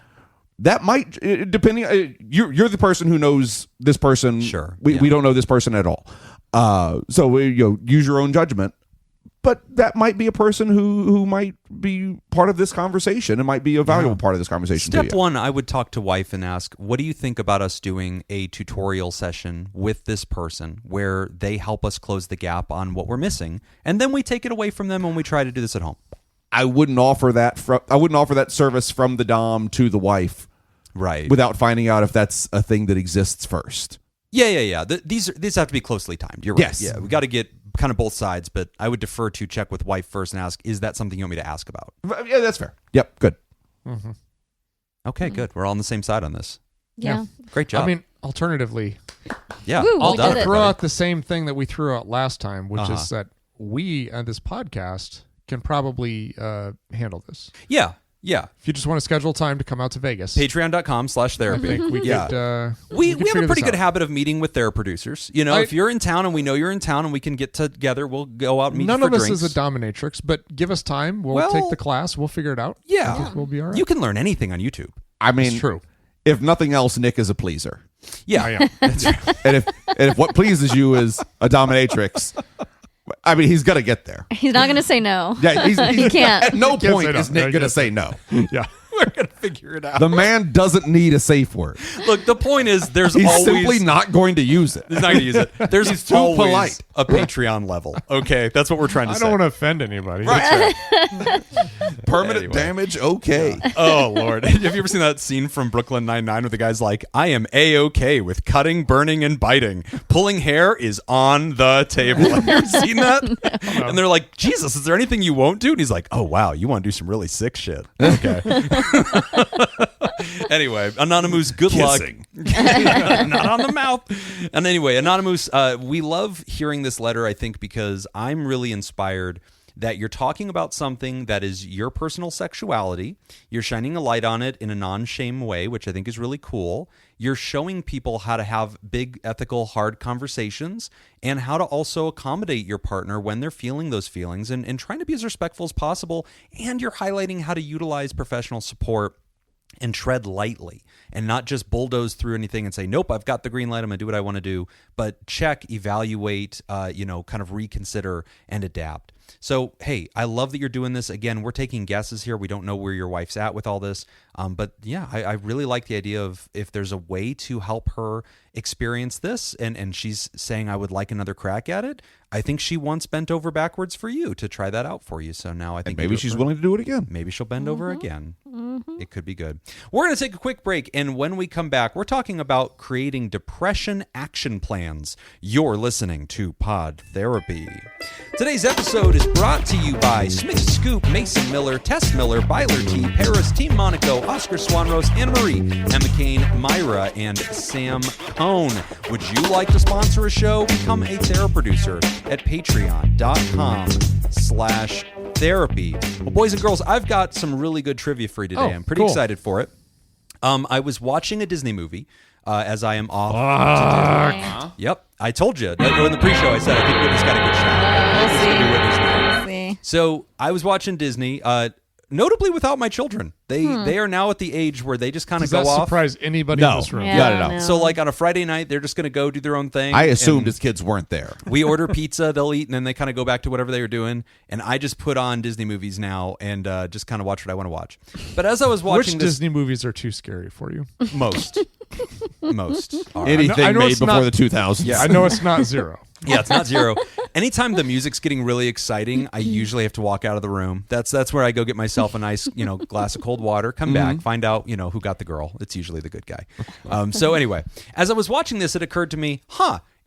that might, depending, you're the person who knows this person. Sure. We don't know this person at all. So use your own judgment. But that might be a person who might be part of this conversation and might be a valuable part of this conversation. Step one, I would talk to wife and ask, what do you think about us doing a tutorial session with this person where they help us close the gap on what we're missing, and then we take it away from them when we try to do this at home? I wouldn't offer that service from the Dom to the wife, right? Without finding out if that's a thing that exists first. Yeah. These have to be closely timed. You're right. Yes. Yeah, we got to get kind of both sides, but I would defer to check with wife first and ask, is that something you want me to ask about? Yeah, that's fair. Yep, good. Mm-hmm. Okay, good. We're all on the same side on this. Yeah. Great job. I mean, alternatively, Woo, I'll throw out the same thing that we threw out last time, which is that we on this podcast can probably handle this. Yeah. If you just want to schedule time to come out to Vegas. Patreon.com/therapy. I think we we could have a pretty good out. habit of meeting with their producers. If you're in town and we know you're in town and we can get together, we'll go out and meet None for of us drinks. is a dominatrix, but give us time. We'll take the class. We'll figure it out. Yeah. I think we'll be all right. You can learn anything on YouTube. I mean, it's true. If nothing else, Nick is a pleaser. Yeah. I am. That's right. and if what pleases you is a dominatrix, I mean, he's gonna get there. He's not going to say no. Yeah, He can't. At no Can't point say no. is Nick Yeah, gonna say no. Yeah. We're going to figure it out. The man doesn't need a safe word. Look, the point is there's He's always... simply not going to use it. He's not going to use it. There's He's too always polite. a Patreon level. Okay, that's what we're trying to I say. don't want to offend anybody. Right. Permanent Anyway. damage, okay. Oh, Lord. Have you ever seen that scene from Brooklyn Nine-Nine where the guy's like, I am A-OK with cutting, burning, and biting. Pulling hair is on the table. Have you ever seen that? No. And they're like, Jesus, is there anything you won't do? And he's like, oh, wow, you want to do some really sick shit. Okay. Anyway, Anonymous, good Kissing. luck. Not on the mouth. And anyway, Anonymous, we love hearing this letter, I think, because I'm really inspired that you're talking about something that is your personal sexuality. You're shining a light on it in a non-shame way, which I think is really cool. You're showing people how to have big, ethical, hard conversations and how to also accommodate your partner when they're feeling those feelings and trying to be as respectful as possible. And you're highlighting how to utilize professional support and tread lightly and not just bulldoze through anything and say, nope, I've got the green light, I'm going to do what I want to do, but check, evaluate, kind of reconsider and adapt. So, hey, I love that you're doing this. Again, we're taking guesses here. We don't know where your wife's at with all this. But yeah, I really like the idea of if there's a way to help her experience this and she's saying I would like another crack at it, I think she once bent over backwards for you to try that out for you. So now I think maybe she's willing to do it again. Maybe she'll bend over again. It could be good. We're going to take a quick break, and when we come back, we're talking about creating depression action plans. You're listening to Pod Therapy. Today's episode is brought to you by Smith Scoop, Mason Miller, Tess Miller, Byler T, Paris, Team Monaco, Oscar Swanrose, Anna Marie, Emma Kane, Myra, and Sam Cohn. Would you like to sponsor a show? Become a Theraproducer at patreon.com/therapy. Well, boys and girls, I've got some really good trivia for you today. I'm pretty excited for it. I was watching a Disney movie, as I am off to do. Yep, I told you. In the pre-show, I said I think Whitney's got a good shot. We'll see. So I was watching Disney, notably without my children. They are now at the age where they just kind of Does go that off. surprise anybody in this room? Yeah, No. So like on a Friday night, they're just going to go do their own thing. I assumed and his kids weren't there. we order pizza, they'll eat, and then they kind of go back to whatever they were doing. And I just put on Disney movies now and just kind of watch what I want to watch. But as I was watching Which Disney movies are too scary for you? most are. Anything I know made it's before not- the 2000s. Yeah. I know it's not zero. Yeah, it's not zero. Anytime the music's getting really exciting, I usually have to walk out of the room. That's where I go get myself a nice, glass of cold water, come back, find out, who got the girl. It's usually the good guy. So anyway, as I was watching this, it occurred to me,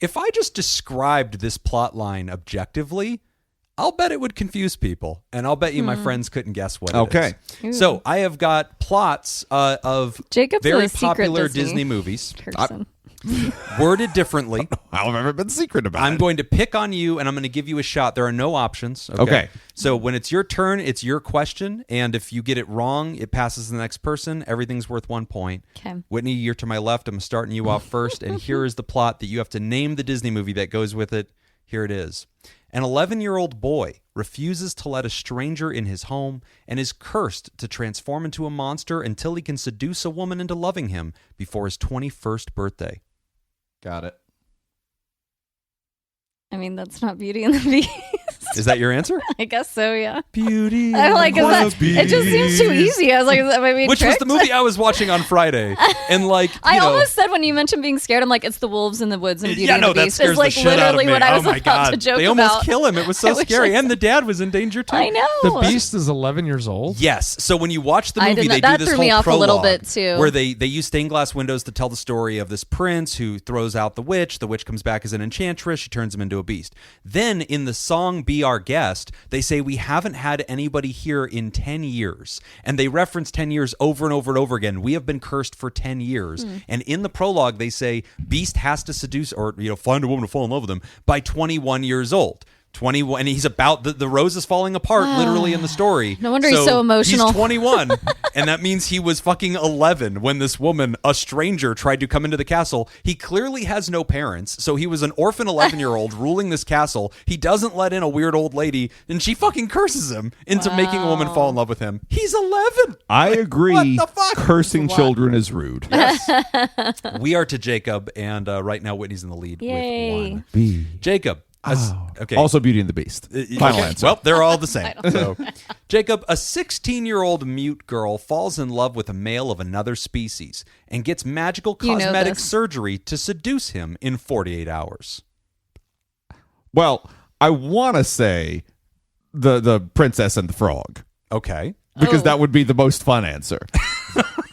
if I just described this plot line objectively, I'll bet it would confuse people, and I'll bet you my friends couldn't guess what it is. So I have got plots of Jacob's very a secret popular Disney Disney movies, person. worded differently. I've never been secret about I'm it. going to pick on you, and I'm going to give you a shot. There are no options. Okay. So when it's your turn, it's your question, and if you get it wrong, it passes to the next person. Everything's worth 1 point. Okay. Whitney, you're to my left. I'm starting you off first, and here is the plot that you have to name the Disney movie that goes with it. Here it is. An 11-year-old boy refuses to let a stranger in his home and is cursed to transform into a monster until he can seduce a woman into loving him before his 21st birthday. Got it. I mean, that's not Beauty and the Beast. Is that your answer? I guess so, yeah. Beauty. I'm like, it just seems too easy. I was like, is that maybe Which was the movie I was watching on Friday. And I almost said when you mentioned being scared, I'm like, it's the wolves in the woods and Beauty and the that Beast. scares It's like the shit out of literally me. what I was oh my about God. to joke They almost about. kill him. It was so I wish scary. I And the dad was in danger too. I know. The Beast is 11 years old? Yes. So when you watch the I movie, did not- they that do this threw whole me off a prologue little bit, too. where they use stained glass windows to tell the story of this prince who throws out the witch. The witch comes back as an enchantress. She turns him into a beast. Then in the song Be Our Guest, they say we haven't had anybody here in 10 years. And they reference 10 years over and over and over again. We have been cursed for 10 years. And in the prologue, they say Beast has to seduce or find a woman to fall in love with him by 21 years old. 21, and he's about the rose is falling apart literally in the story. No wonder he's so emotional. He's 21, and that means he was fucking 11 when this woman, a stranger, tried to come into the castle. He clearly has no parents, so he was an orphan 11-year-old ruling this castle. He doesn't let in a weird old lady, and she fucking curses him into making a woman fall in love with him. He's 11. I agree. what the fuck? Cursing children is rude. We are to Jacob, and right now Whitney's in the lead Yay. with 1. Jacob. Okay. Also Beauty and the Beast. Final Okay. answer. Well, they're all the same. So, Jacob, a 16-year-old mute girl falls in love with a male of another species and gets magical You know cosmetic this. surgery to seduce him in 48 hours. Well, I want to say the Princess and the Frog Okay. because Oh. that would be the most fun answer.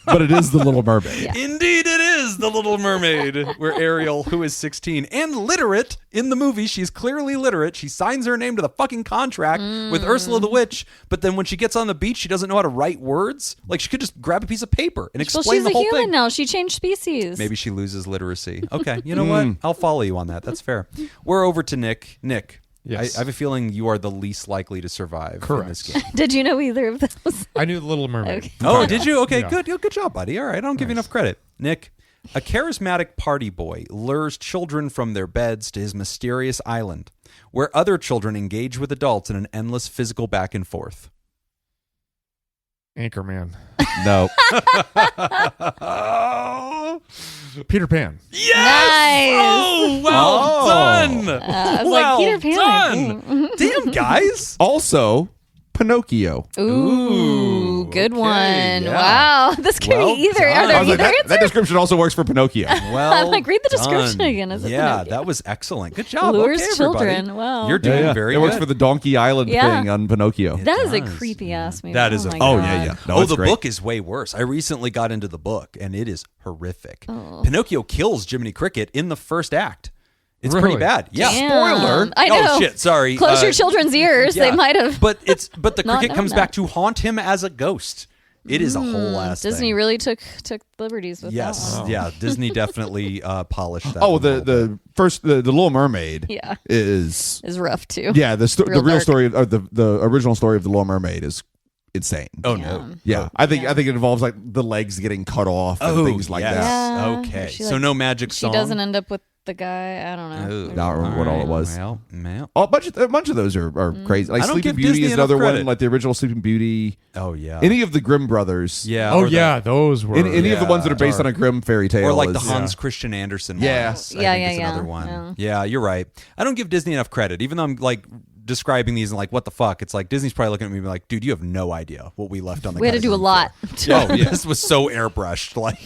But it is the Little Mermaid. Yeah. Indeed, it is The Little Mermaid, where Ariel, who is 16 and literate in the movie, she's clearly literate. She signs her name to the fucking contract with Ursula the Witch, but then when she gets on the beach, she doesn't know how to write words. Like, she could just grab a piece of paper and Well, explain she's the a whole human thing. now. She changed species. Maybe she loses literacy. Okay, you know what? I'll follow you on that. That's fair. We're over to Nick. Nick, Yes. I have a feeling you are the least likely to survive in this game. Did you know either of those? I knew The Little Mermaid. Okay. Oh, did you? Okay, Yeah. good. Good job, buddy. All right, I don't give you enough credit. Nick, a charismatic party boy lures children from their beds to his mysterious island, where other children engage with adults in an endless physical back and forth. Anchorman. No. Peter Pan. Yes! Nice. Oh, well done. I was well like, Peter Pan. done. Damn, guys. Also, Pinocchio. Ooh, good okay, one. yeah. Wow. This could Well be either. Are done. there I was like, either that description also works for Pinocchio. Well, I'm like, read the description done. again. Is it Yeah, Pinocchio? that was excellent. Good job. Lures okay, children. everybody. Wow. You're doing Yeah, very it good. works for the Donkey Island Yeah. thing on Pinocchio. That is a does. creepy ass movie. That is oh a- my Oh, God. yeah. No, oh, it's the great. book is way worse. I recently got into the book, and it is horrific. Pinocchio kills Jiminy Cricket in the first act. It's pretty Really? bad. Yeah. Damn. Spoiler. I know. Oh shit. Sorry. Close your children's ears. Yeah. They might have. But the Not cricket known comes that. back to haunt him as a ghost. It is a whole ass Disney thing. really took liberties with Yes. that one. Yeah. Disney definitely polished that. Oh, one a little bit. the first the Little Mermaid. Yeah. Is Is rough too. yeah the Real real dark. story of the original story of the Little Mermaid is insane. Oh no. Yeah, I think it involves like the legs getting cut off and things like yes. that. Yeah. Okay. She, So like, no magic She song. doesn't end up with the guy. I don't know. Oh, There's- Not remember what all it was. Well. Oh, a bunch of those are crazy. Like I don't Sleeping give Beauty Disney is enough another one. credit. Like the original Sleeping Beauty. Oh yeah. Any of the Grimm brothers. Yeah. Oh or the- yeah, those were. Any of the ones that are based dark. on a Grimm fairy tale. Or like the is- Hans Christian Andersen Yeah. ones. I Yeah, think yeah, is yeah. another one. Yeah. Yeah, you're right. I don't give Disney enough credit. Even though I'm like describing these and like, what the fuck? It's like Disney's probably looking at me and be like, dude, you have no idea what we left on the We had to do a cutting room lot. floor. Oh, yeah. This was so airbrushed. Like,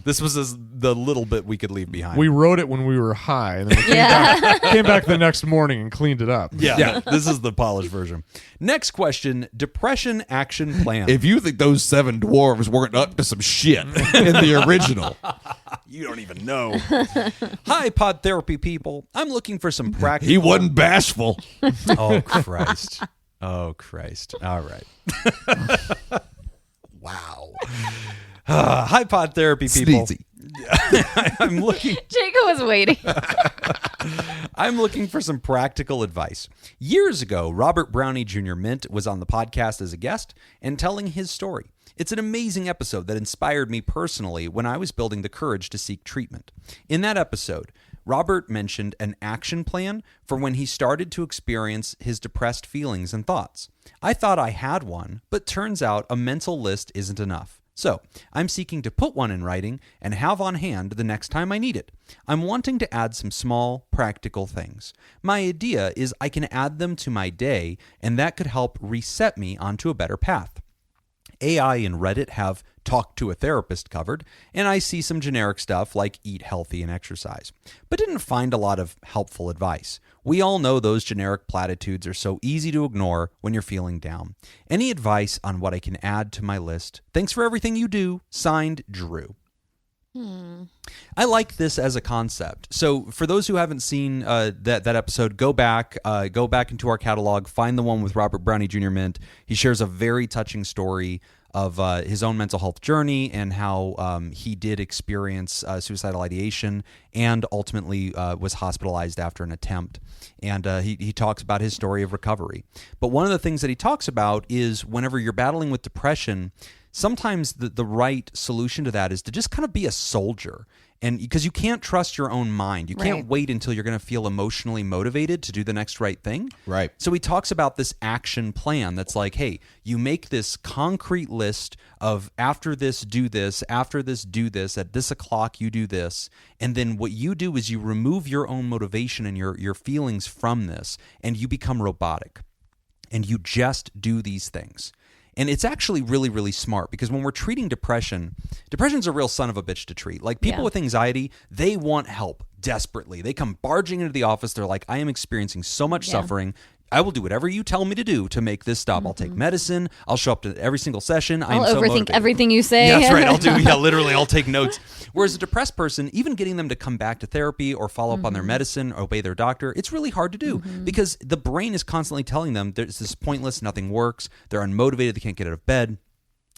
this was the little bit we could leave behind. We wrote it when we were high, and then we Yeah. came back the next morning and cleaned it up. yeah. This is the polished version. Next question: Depression action plan. If you think those 7 dwarves weren't up to some shit in the original, you don't even know. Hi, Pod Therapy people. I'm looking for some practical. he wasn't bashful. Oh Christ! Oh Christ! All right. Wow. Hi, Pod Therapy people. Sneezy. I'm looking. Jacob was waiting. I'm looking for some practical advice. Years ago, Robert Brownie Jr. Mint was on the podcast as a guest and telling his story. It's an amazing episode that inspired me personally when I was building the courage to seek treatment. In that episode, Robert mentioned an action plan for when he started to experience his depressed feelings and thoughts. I thought I had one, but turns out a mental list isn't enough. So, I'm seeking to put one in writing and have on hand the next time I need it. I'm wanting to add some small, practical things. My idea is I can add them to my day, and that could help reset me onto a better path. AI and Reddit have talk to a therapist covered, and I see some generic stuff like eat healthy and exercise, but didn't find a lot of helpful advice. We all know those generic platitudes are so easy to ignore when you're feeling down. Any advice on what I can add to my list? Thanks for everything you do. Signed, Drew. I like this as a concept. So for those who haven't seen that episode, go back into our catalog, find the one with Robert Brownie Jr. Mint. He shares a very touching story of his own mental health journey and how he did experience suicidal ideation and ultimately was hospitalized after an attempt. And he talks about his story of recovery. But one of the things that he talks about is whenever you're battling with depression, sometimes the right solution to that is to just kind of be a soldier. And because you can't trust your own mind. You can't Right. wait until you're going to feel emotionally motivated to do the next right thing. Right. So he talks about this action plan that's like, hey, you make this concrete list of after this, do this, after this, do this, at this o'clock, you do this. And then what you do is you remove your own motivation and your feelings from this, and you become robotic. And you just do these things. And it's actually really, really smart because when we're treating depression's a real son of a bitch to treat. Like people Yeah. with anxiety, they want help desperately. They come barging into the office. They're like, I am experiencing so much suffering. I will do whatever you tell me to do to make this stop. I'll take medicine. I'll show up to every single session. I am I'll so overthink motivated. everything you say. Yeah, that's right. Literally, I'll take notes. Whereas a depressed person, even getting them to come back to therapy or follow up on their medicine or obey their doctor, it's really hard to do because the brain is constantly telling them this is pointless, nothing works, they're unmotivated, they can't get out of bed.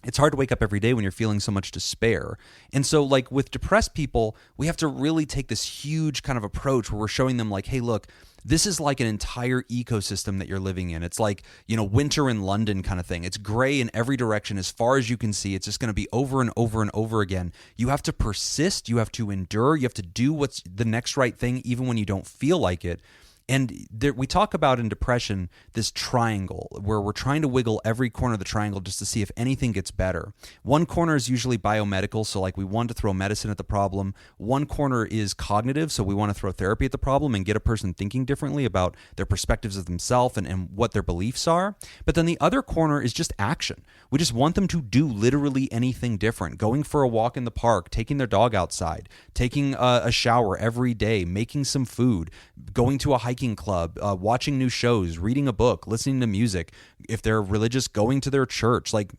It's hard to wake up every day when you're feeling so much despair. And so like with depressed people, we have to really take this huge kind of approach where we're showing them like, hey, look, this is like an entire ecosystem that you're living in. It's like, winter in London kind of thing. It's gray in every direction as far as you can see. It's just going to be over and over and over again. You have to persist. You have to endure. You have to do what's the next right thing even when you don't feel like it. And we talk about in depression this triangle where we're trying to wiggle every corner of the triangle just to see if anything gets better. One corner is usually biomedical, so like we want to throw medicine at the problem. One corner is cognitive, so we want to throw therapy at the problem and get a person thinking differently about their perspectives of themselves and what their beliefs are. But then the other corner is just action. We just want them to do literally anything different. Going for a walk in the park, taking their dog outside, taking a shower every day, making some food, going to a hiking club, watching new shows, reading a book, listening to music. If they're religious, going to their church, like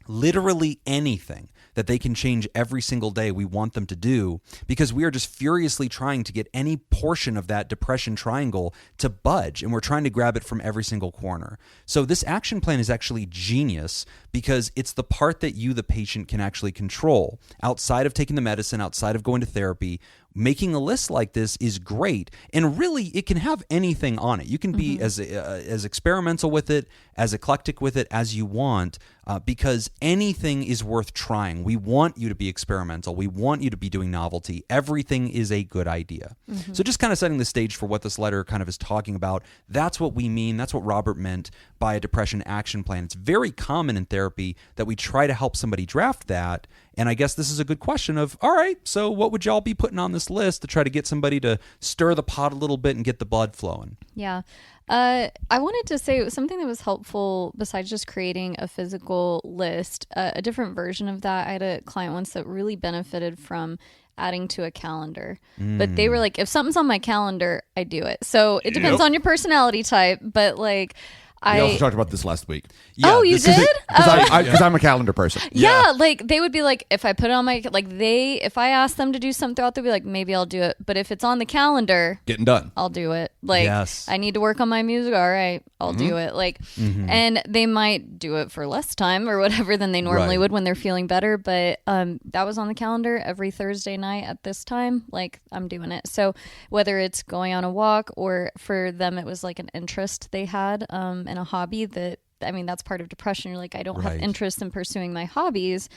literally anything that they can change every single day, we want them to do, because we are just furiously trying to get any portion of that depression triangle to budge, and we're trying to grab it from every single corner. So this action plan is actually genius because it's the part that you, the patient, can actually control. Outside of taking the medicine, outside of going to therapy, making a list like this is great, and really it can have anything on it. You can be as experimental with it, as eclectic with it as you want, because anything is worth trying. We want you to be experimental. We want you to be doing novelty. Everything is a good idea. So just kind of setting the stage for what this letter kind of is talking about. That's what we mean. That's what Robert meant by a depression action plan. It's very common in therapy that we try to help somebody draft that. And I guess this is a good question of, all right, so what would y'all be putting on this list to try to get somebody to stir the pot a little bit and get the blood flowing? Yeah. I wanted to say something that was helpful besides just creating a physical list, a different version of that. I had a client once that really benefited from adding to a calendar, but they were like, if something's on my calendar, I do it. So it depends on your personality type, but like, We also talked about this last week. Yeah, you did? Because I'm a calendar person. Yeah, like they would be like, if I put it on my, if I ask them to do something throughout, they'd be like, maybe I'll do it. But if it's on the calendar, getting done, I'll do it. Like, I need to work on my music. All right, I'll do it. Like, and they might do it for less time or whatever than they normally would when they're feeling better. But that was on the calendar every Thursday night at this time. Like, I'm doing it. So whether it's going on a walk or for them, it was like an interest they had and a hobby that, I mean, that's part of depression. You're like, I don't have interest in pursuing my hobbies.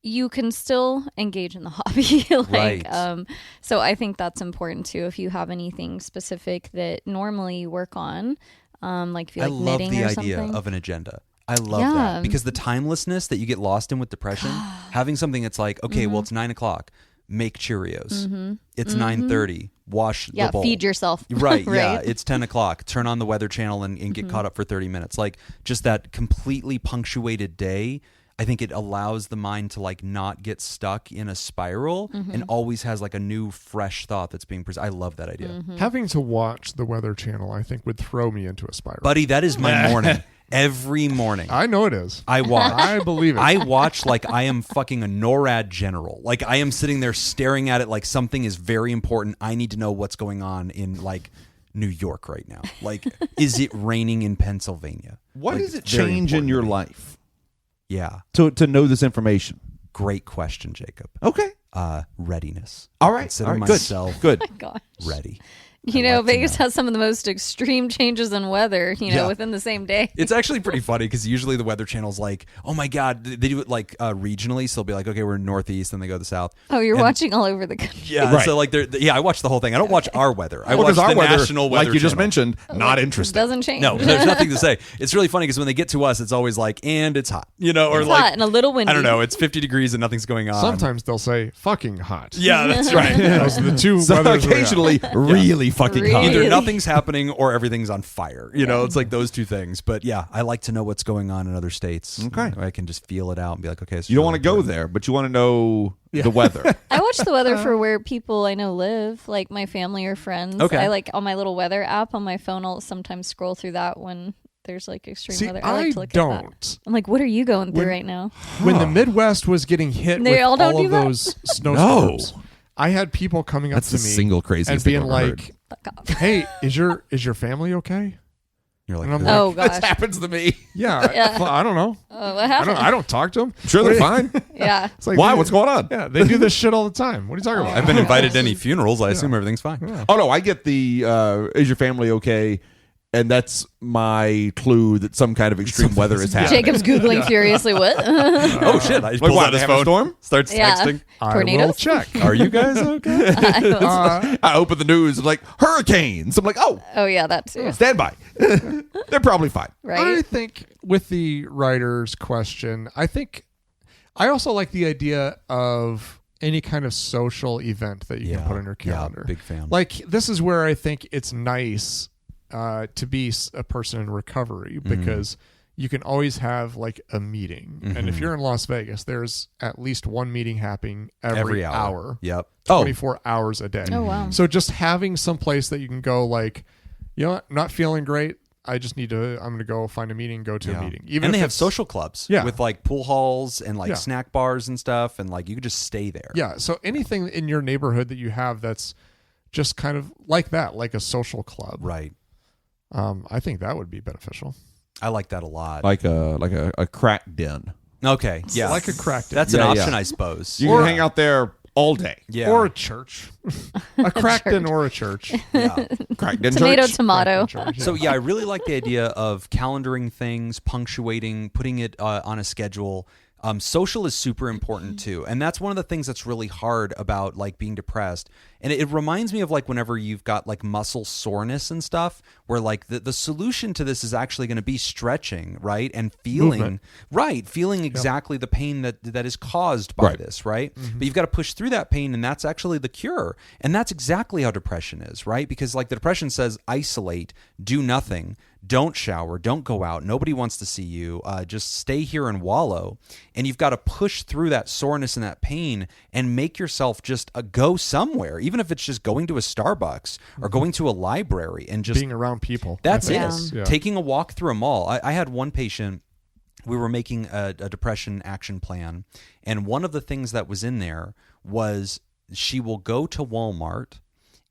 You can still engage in the hobby. So I think that's important too. If you have anything specific that normally you work on, like if you like knitting or something. I love the idea of an agenda. I love that because the timelessness that you get lost in with depression, having something that's like, okay, well, it's 9:00. Make Cheerios. It's 9:30. Wash the bowl. Feed yourself. Right. Yeah. It's 10:00. Turn on the Weather Channel and get caught up for 30 minutes. Like just that completely punctuated day. I think it allows the mind to like not get stuck in a spiral and always has like a new fresh thought that's being presented. I love that idea. Having to watch the Weather Channel, I think, would throw me into a spiral. Buddy, that is my morning. Every morning. I know it is. I watch. I believe it. I watch like I am fucking a NORAD general. Like I am sitting there staring at it like something is very important. I need to know what's going on in like New York right now. Like, is it raining in Pennsylvania? What like, does it change in your life? Yeah. To know this information. Great question, Jacob. Okay. Readiness. All right. Consider all right. myself Good. Oh my gosh. ready. You know, Vegas has some of the most extreme changes in weather, within the same day. It's actually pretty funny because usually the Weather Channel's like, oh my God, they do it like regionally. So they'll be like, okay, we're in Northeast, then they go to the South. Oh, you're watching all over the country. Yeah. Right. So like, I watch the whole thing. I don't watch our weather. I watch our the national weather like you just channel. mentioned, not interesting. It doesn't change. No, there's nothing to say. It's really funny because when they get to us, it's always like, and it's hot, or it's like hot and a little windy. I don't know. It's 50 degrees and nothing's going on. Sometimes they'll say fucking hot. Yeah, that's right. Those are the two. So occasionally, really fucking hot. Either nothing's happening or everything's on fire. It's like those two things. But yeah, I like to know what's going on in other states. Okay. I can just feel it out and be like, okay. You don't want to go there, but you want to know the weather. I watch the weather for where people I know live, like my family or friends. Okay. I like on my little weather app on my phone. I'll sometimes scroll through that when there's like extreme weather. I like to look at that. I'm like, what are you going through right now? When the Midwest was getting hit with all of those snowstorms, I had people coming up to me single craziest and being like, hey, is your family okay? You're like, and I'm oh gosh, this happens to me. Yeah. Well, I don't know. What happened? I don't talk to them. Sure, they're fine. Yeah. It's like, why? What's going on? Yeah, they do this shit all the time. What are you talking about? I've been invited to any funerals. I assume everything's fine. Yeah. Oh no, I get the is your family okay? And that's my clue that some kind of extreme weather is happening. Jacob's Googling furiously. What? Oh, shit. I just Like, pulled what, out his they have a phone. storm? Starts texting. I Tornadoes? will check. Are you guys okay? I open the news, I'm like, hurricanes. I'm like, oh, Oh yeah, that too. stand by. They're probably fine. Right? I think with the writer's question, I also like the idea of any kind of social event that you can put on your calendar. Yeah, big fan. Like, this is where I think it's nice to be a person in recovery, because you can always have like a meeting. And if you're in Las Vegas, there's at least one meeting happening every hour. Yep. 24 hours a day. Oh wow. So just having some place that you can go, like, you know what, not feeling great, I'm going to go find a meeting, go to a meeting. Even and if they have it's- social clubs with like pool halls and like snack bars and stuff. And like you could just stay there. Yeah. So anything in your neighborhood that you have that's just kind of like that, like a social club. Right. I think that would be beneficial. I like that a lot. Like a crack den. Okay. Yeah. Like a crack den. That's an Yeah, option, yeah. I suppose. You can hang out there all day. Yeah. Or a church. A crack den or a church. Yeah. Crack den Tomato, church. tomato. Church, yeah. So yeah, I really like the idea of calendaring things, punctuating, putting it on a schedule. Social is super important too, and that's one of the things that's really hard about like being depressed. And it reminds me of like whenever you've got like muscle soreness and stuff, where like the solution to this is actually going to be stretching, right, and feeling exactly the pain that is caused by this, right? But you've got to push through that pain, and that's actually the cure. And that's exactly how depression is, right? Because like the depression says, isolate, do nothing. Don't shower, don't go out. Nobody wants to see you. Just stay here and wallow. And you've got to push through that soreness and that pain and make yourself just go somewhere, even if it's just going to a Starbucks or going to a library and just being around people. That's I it. think. Yeah. Taking a walk through a mall. I had one patient, we were making a depression action plan. And one of the things that was in there was she will go to Walmart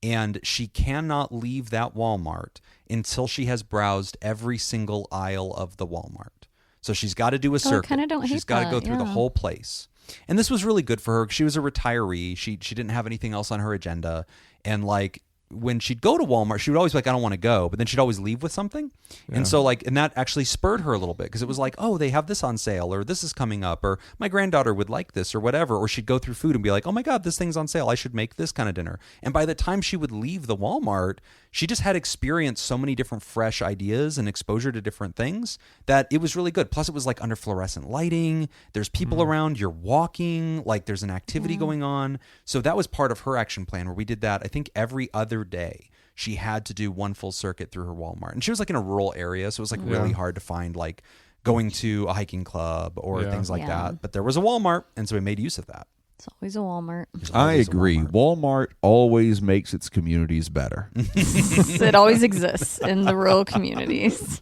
and she cannot leave that Walmart until she has browsed every single aisle of the Walmart. So she's got to do a circuit. I kinda don't hate She's got to go that, through the yeah. whole place. And this was really good for her. She was a retiree. She didn't have anything else on her agenda. And like when she'd go to Walmart, she would always be like, I don't want to go. But then she'd always leave with something. Yeah. And so like, and that actually spurred her a little bit because it was like, oh, they have this on sale or this is coming up or my granddaughter would like this or whatever. Or she'd go through food and be like, oh my God, this thing's on sale. I should make this kind of dinner. And by the time she would leave the Walmart, she just had experienced so many different fresh ideas and exposure to different things that it was really good. Plus it was like under fluorescent lighting. There's people around, you're walking, like there's an activity going on. So that was part of her action plan where we did that. I think every other day she had to do one full circuit through her Walmart. And she was like in a rural area. So it was like really hard to find like going to a hiking club or things like that. But there was a Walmart. And so we made use of that. It's always a Walmart. I agree. Walmart always makes its communities better. It always exists in the rural communities.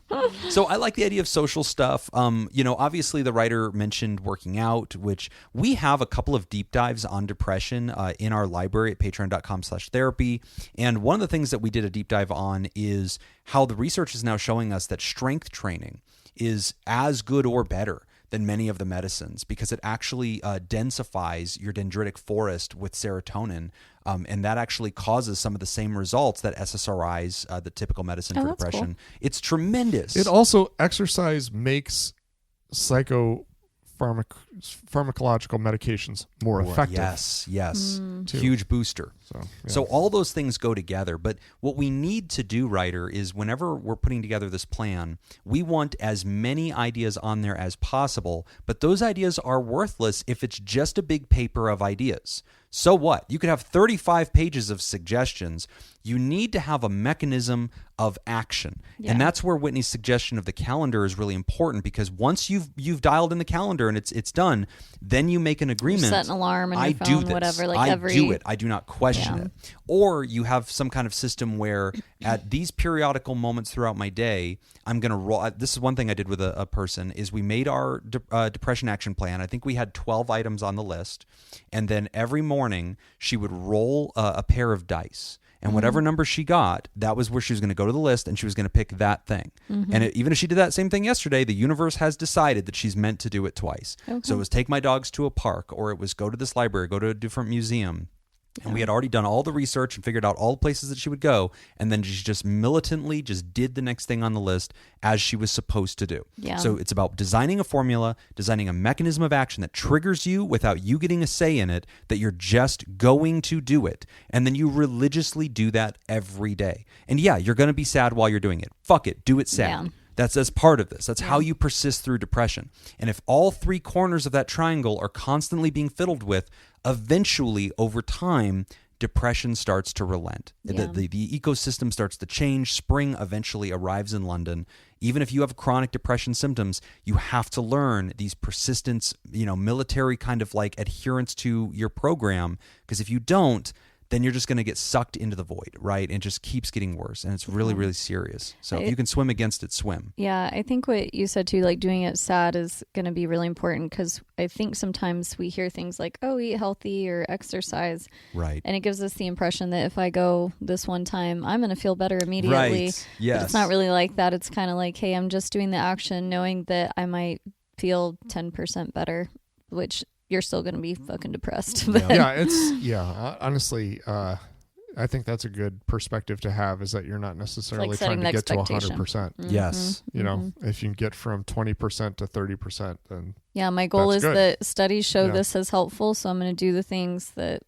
So I like the idea of social stuff. Obviously the writer mentioned working out, which we have a couple of deep dives on depression in our library at patreon.com/therapy. And one of the things that we did a deep dive on is how the research is now showing us that strength training is as good or better than many of the medicines because it actually densifies your dendritic forest with serotonin. And that actually causes some of the same results that SSRIs, the typical medicine for that's depression. cool. It's tremendous. It also, exercise makes pharmacological medications more effective. Yes. Huge booster. So all those things go together. But what we need to do, writer, is whenever we're putting together this plan, we want as many ideas on there as possible. But those ideas are worthless if it's just a big paper of ideas. So what? You could have 35 pages of suggestions. You need to have a mechanism of action. Yeah. And that's where Whitney's suggestion of the calendar is really important because once you've dialed in the calendar and it's done, then you make an agreement. You set an alarm on your phone, do this. whatever. Like I every... do it. I do not question it. Or you have some kind of system where at these periodical moments throughout my day, I'm going to roll. This is one thing I did with a person is we made our depression action plan. I think we had 12 items on the list. And then every morning she would roll a pair of dice. And whatever number she got, that was where she was going to go to the list and she was going to pick that thing. And even if she did that same thing yesterday, the universe has decided that she's meant to do it twice. Okay. So it was take my dogs to a park or it was go to this library, go to a different museum. And we had already done all the research and figured out all the places that she would go. And then she just militantly just did the next thing on the list as she was supposed to do. Yeah. So it's about designing a formula, designing a mechanism of action that triggers you without you getting a say in it, that you're just going to do it. And then you religiously do that every day. And yeah, you're going to be sad while you're doing it. Fuck it. Do it sad. Yeah. That's part of this. That's how you persist through depression. And if all three corners of that triangle are constantly being fiddled with, eventually, over time, depression starts to relent. Yeah. The ecosystem starts to change. Spring eventually arrives in London. Even if you have chronic depression symptoms, you have to learn these persistence, military kind of like adherence to your program. Because if you don't, then you're just going to get sucked into the void, right? And it just keeps getting worse. And it's really, really serious. So if you can swim against it, swim. Yeah, I think what you said too, like doing it sad is going to be really important, because I think sometimes we hear things like, oh, eat healthy or exercise. Right. And it gives us the impression that if I go this one time, I'm going to feel better immediately. Right. Yes. But it's not really like that. It's kind of like, hey, I'm just doing the action knowing that I might feel 10% better, which you're still going to be fucking depressed. But honestly, I think that's a good perspective to have, is that you're not necessarily like trying to get to 100%. Mm-hmm. Yes. If you can get from 20% to 30%, then yeah, my goal is good. that studies show this as helpful, so I'm going to do the things that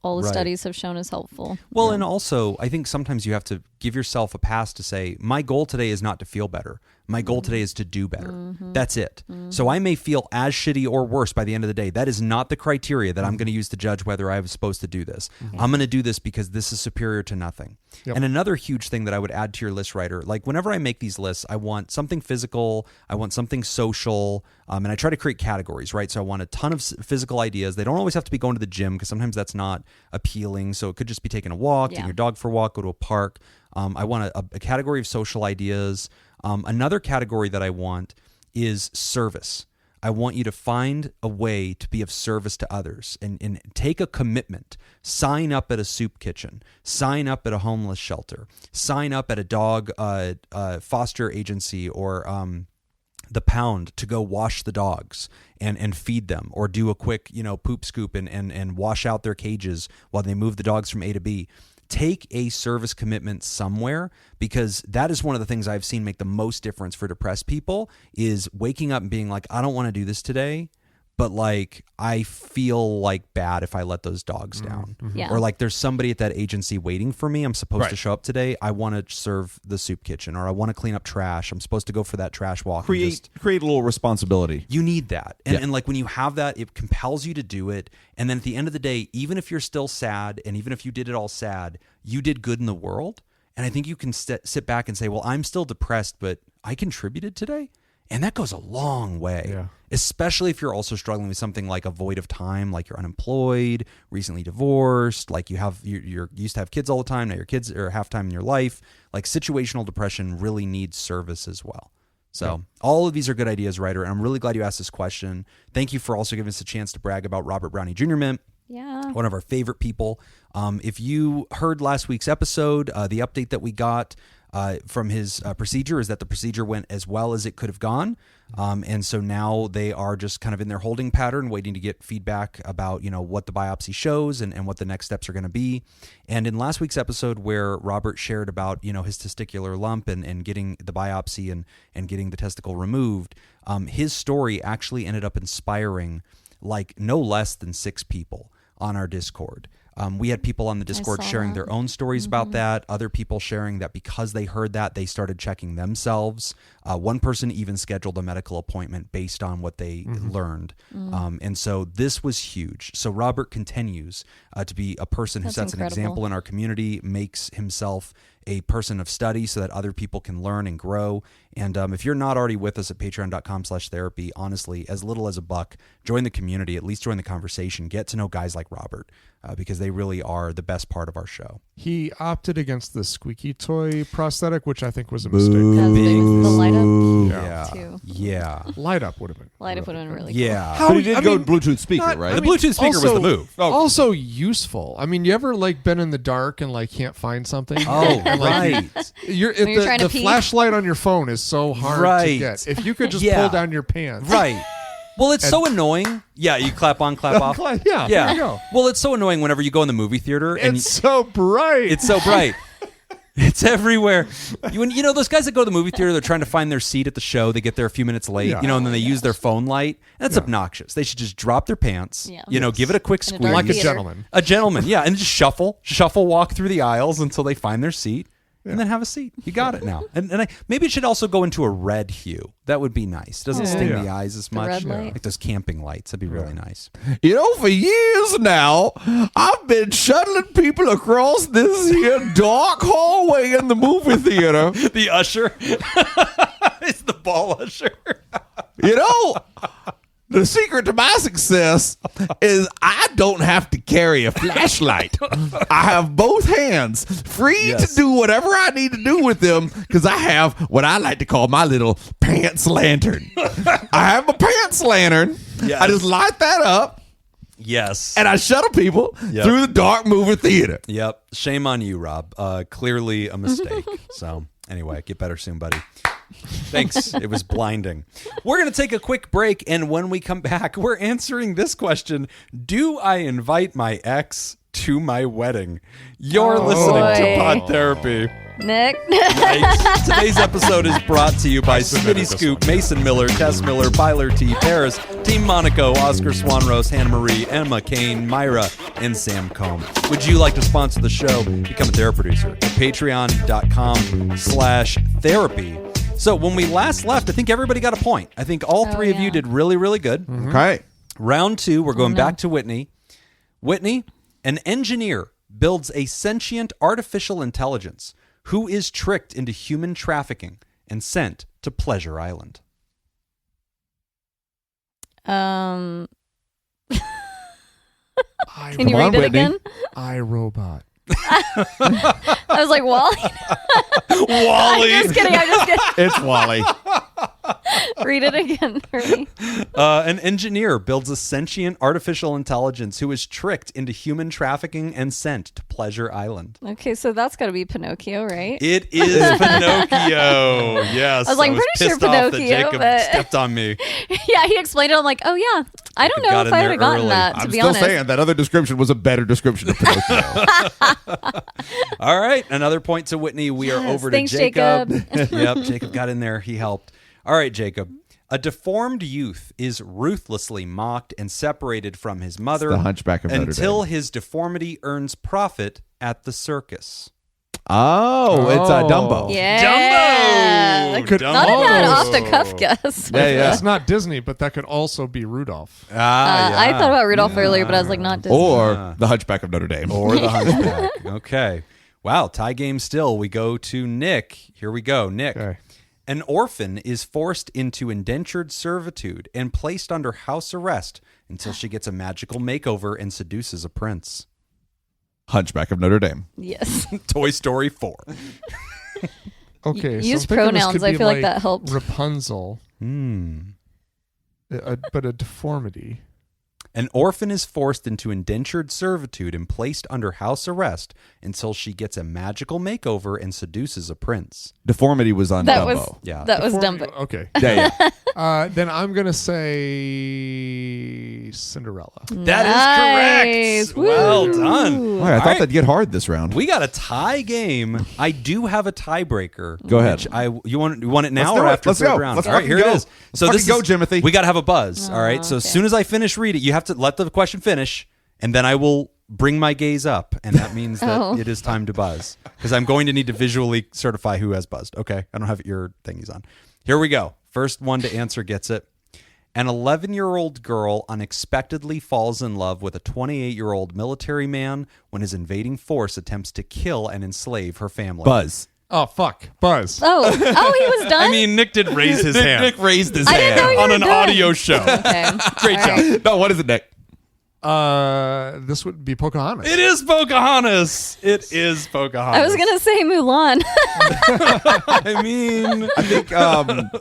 all the studies have shown as helpful. Well, and also, I think sometimes you have to give yourself a pass to say, my goal today is not to feel better. My goal today is to do better. That's it. So I may feel as shitty or worse by the end of the day. That is not the criteria that I'm going to use to judge whether I was supposed to do this. I'm going to do this because this is superior to nothing. Yep. And another huge thing that I would add to your list writer, like whenever I make these lists, I want something physical, I want something social, and I try to create categories, right? So I want a ton of physical ideas. They don't always have to be going to the gym, because sometimes that's not appealing. So it could just be taking a walk, taking your dog for a walk, go to a park. I want a category of social ideas. Another category that I want is service. I want you to find a way to be of service to others and take a commitment. Sign up at a soup kitchen. Sign up at a homeless shelter. Sign up at a dog foster agency or the pound to go wash the dogs and feed them, or do a quick poop scoop and wash out their cages while they move the dogs from A to B. Take a service commitment somewhere, because that is one of the things I've seen make the most difference for depressed people, is waking up and being like, I don't want to do this today, but like I feel like bad if I let those dogs down. Yeah. Or like there's somebody at that agency waiting for me. I'm supposed to show up today. I want to serve the soup kitchen, or I want to clean up trash. I'm supposed to go for that trash walk. Create a little responsibility. You need that. And like when you have that, it compels you to do it. And then at the end of the day, even if you're still sad, and even if you did it all sad, you did good in the world. And I think you can sit back and say, well, I'm still depressed, but I contributed today. And that goes a long way, especially if you're also struggling with something like a void of time, like you're unemployed, recently divorced, like you're used to have kids all the time, now your kids are half time in your life. Like situational depression really needs service as well. So all of these are good ideas, writer, and I'm really glad you asked this question. Thank you for also giving us a chance to brag about Robert Brownie Jr. Mint. Yeah. One of our favorite people. If you heard last week's episode, the update that we got from his procedure is that the procedure went as well as it could have gone. And so now they are just kind of in their holding pattern, waiting to get feedback about, what the biopsy shows and what the next steps are going to be. And in last week's episode where Robert shared about, his testicular lump and getting the biopsy and getting the testicle removed, his story actually ended up inspiring like no less than 6 people on our Discord. We had people on the Discord sharing their own stories about that. Other people sharing that because they heard that, they started checking themselves. One person even scheduled a medical appointment based on what they learned. And so this was huge. So Robert continues to be a person who sets an example in our community, makes himself a person of study so that other people can learn and grow. And if you're not already with us at patreon.com/therapy, honestly, as little as $1, join the community, at least join the conversation, get to know guys like Robert, because they really are the best part of our show. He opted against the squeaky toy prosthetic, which I think was a mistake. The light up. Yeah. Too. Yeah. Light up would have been. Light up would have been really Yeah. cool. But he did go Bluetooth speaker, right? The Bluetooth speaker was the move. Also useful. I mean, you ever been in the dark and can't find something? Oh, and, right. The trying to pee. flashlight on your phone is so hard to get. If you could just pull down your pants. Right. Well, it's so annoying. Yeah, you clap on, clap off. Yeah, there you go. Well, it's so annoying whenever you go in the movie theater and It's so bright. it's so bright. It's everywhere. You know those guys that go to the movie theater, they're trying to find their seat at the show. They get there a few minutes late, Yeah. and then they use their phone light. That's obnoxious. They should just drop their pants, give it a quick In a squeeze. dark like a theater. gentleman. A gentleman, yeah, and just shuffle walk through the aisles until they find their seat. And then have a seat. You got it now. And maybe it should also go into a red hue. That would be nice. Doesn't sting the eyes as much. red light. Like those camping lights. That'd be really nice. You know, for years now, I've been shuttling people across this here dark hallway in the movie theater. The usher. It's the ball usher. You know, the secret to my success is I don't have to carry a flashlight. I have both hands free to do whatever I need to do with them because I have what I like to call my little pants lantern. I have my pants lantern. Yes. I just light that up Yes. and I shuttle people through the dark movie theater. Yep. Shame on you, Rob. Clearly a mistake. So anyway, get better soon, buddy. Thanks. It was blinding. We're going to take a quick break, and when we come back, we're answering this question: do I invite my ex to my wedding? You're listening to boy. Pod Therapy. Nick. Yikes. Today's episode is brought to you by submitted Smitty this Scoop, Mason Miller, Tess Miller, Byler T, Paris, Team Monaco, Oscar Swanrose, Hannah Marie, Emma Kane, Myra, and Sam Combe. Would you like to sponsor the show? Become a therapy producer at patreon.com/therapy. So when we last left, I think everybody got a point. I think all three of you did really, really good. Okay. Round 2, we're going back to Whitney. Whitney, an engineer builds a sentient artificial intelligence who is tricked into human trafficking and sent to Pleasure Island. Can Come you on, read it Whitney. again? iRobot. I was like, Wally. Wally! I'm just kidding. It's Wally. Read it again for me. An engineer builds a sentient artificial intelligence who is tricked into human trafficking and sent to Pleasure Island. Okay, so that's got to be Pinocchio, right? It is Pinocchio. Yes. I was like, pretty sure pissed off that Pinocchio, Jacob but- stepped on me. Yeah, he explained it. I'm like, oh yeah. I don't Jacob know got if in I there would have gotten early. that, to I'm be still honest. saying that other description was a better description of Pinocchio. All right. Another point to Whitney. We are Yes, over to thanks, Jacob. Jacob. Yep. Jacob got in there. He helped. All right, Jacob. A deformed youth is ruthlessly mocked and separated from his mother the Hunchback of Notre until Dame. his deformity earns profit at the circus. Oh, it's Dumbo. Yeah. Dumbo! Not a bad Dumbo. off the cuff guess. Yeah. It's not Disney, but that could also be Rudolph. I thought about Rudolph earlier, but I was like, not Disney. Or the Hunchback of Notre Dame. Or the Hunchback. Okay. Wow, tie game still. We go to Nick. Here we go. Nick. Okay. An orphan is forced into indentured servitude and placed under house arrest until she gets a magical makeover and seduces a prince. Hunchback of Notre Dame. Yes. Toy Story 4. Okay, Use so I'm thinking this pronouns. could I be feel like that helped. Rapunzel, but a deformity. An orphan is forced into indentured servitude and placed under house arrest until she gets a magical makeover and seduces a prince. Deformity was on That Dumbo. was Yeah. that was Deformity- Dumbo. Okay. Yeah. Then I'm gonna say Cinderella. That Nice. is correct. Well Woo. done. Boy, I All thought right. that'd get hard this round. We got a tie game. I do have a tiebreaker. Go ahead. You want it now Let's do or it. after Let's third go. round? Let's All right, fucking here go. it is. Let's So fucking this go, is, Jimothy. We got to have a buzz. All right. So as okay. soon as I finish reading, you have to let the question finish, and then I will bring my gaze up, and that means that Oh. it is time to buzz because I'm going to need to visually certify who has buzzed. Okay. I don't have your thingies on. Here we go. First one to answer gets it. An 11-year-old girl unexpectedly falls in love with a 28-year-old military man when his invading force attempts to kill and enslave her family. Buzz. Oh fuck, Buzz. Oh, he was done. I mean, Nick did raise his hand Nick raised his I didn't know hand. you on were an done. audio show. Okay. Great All job. right. No, what is it, Nick? This would be Pocahontas. It is Pocahontas. It is Pocahontas. I was gonna say Mulan. I mean, I think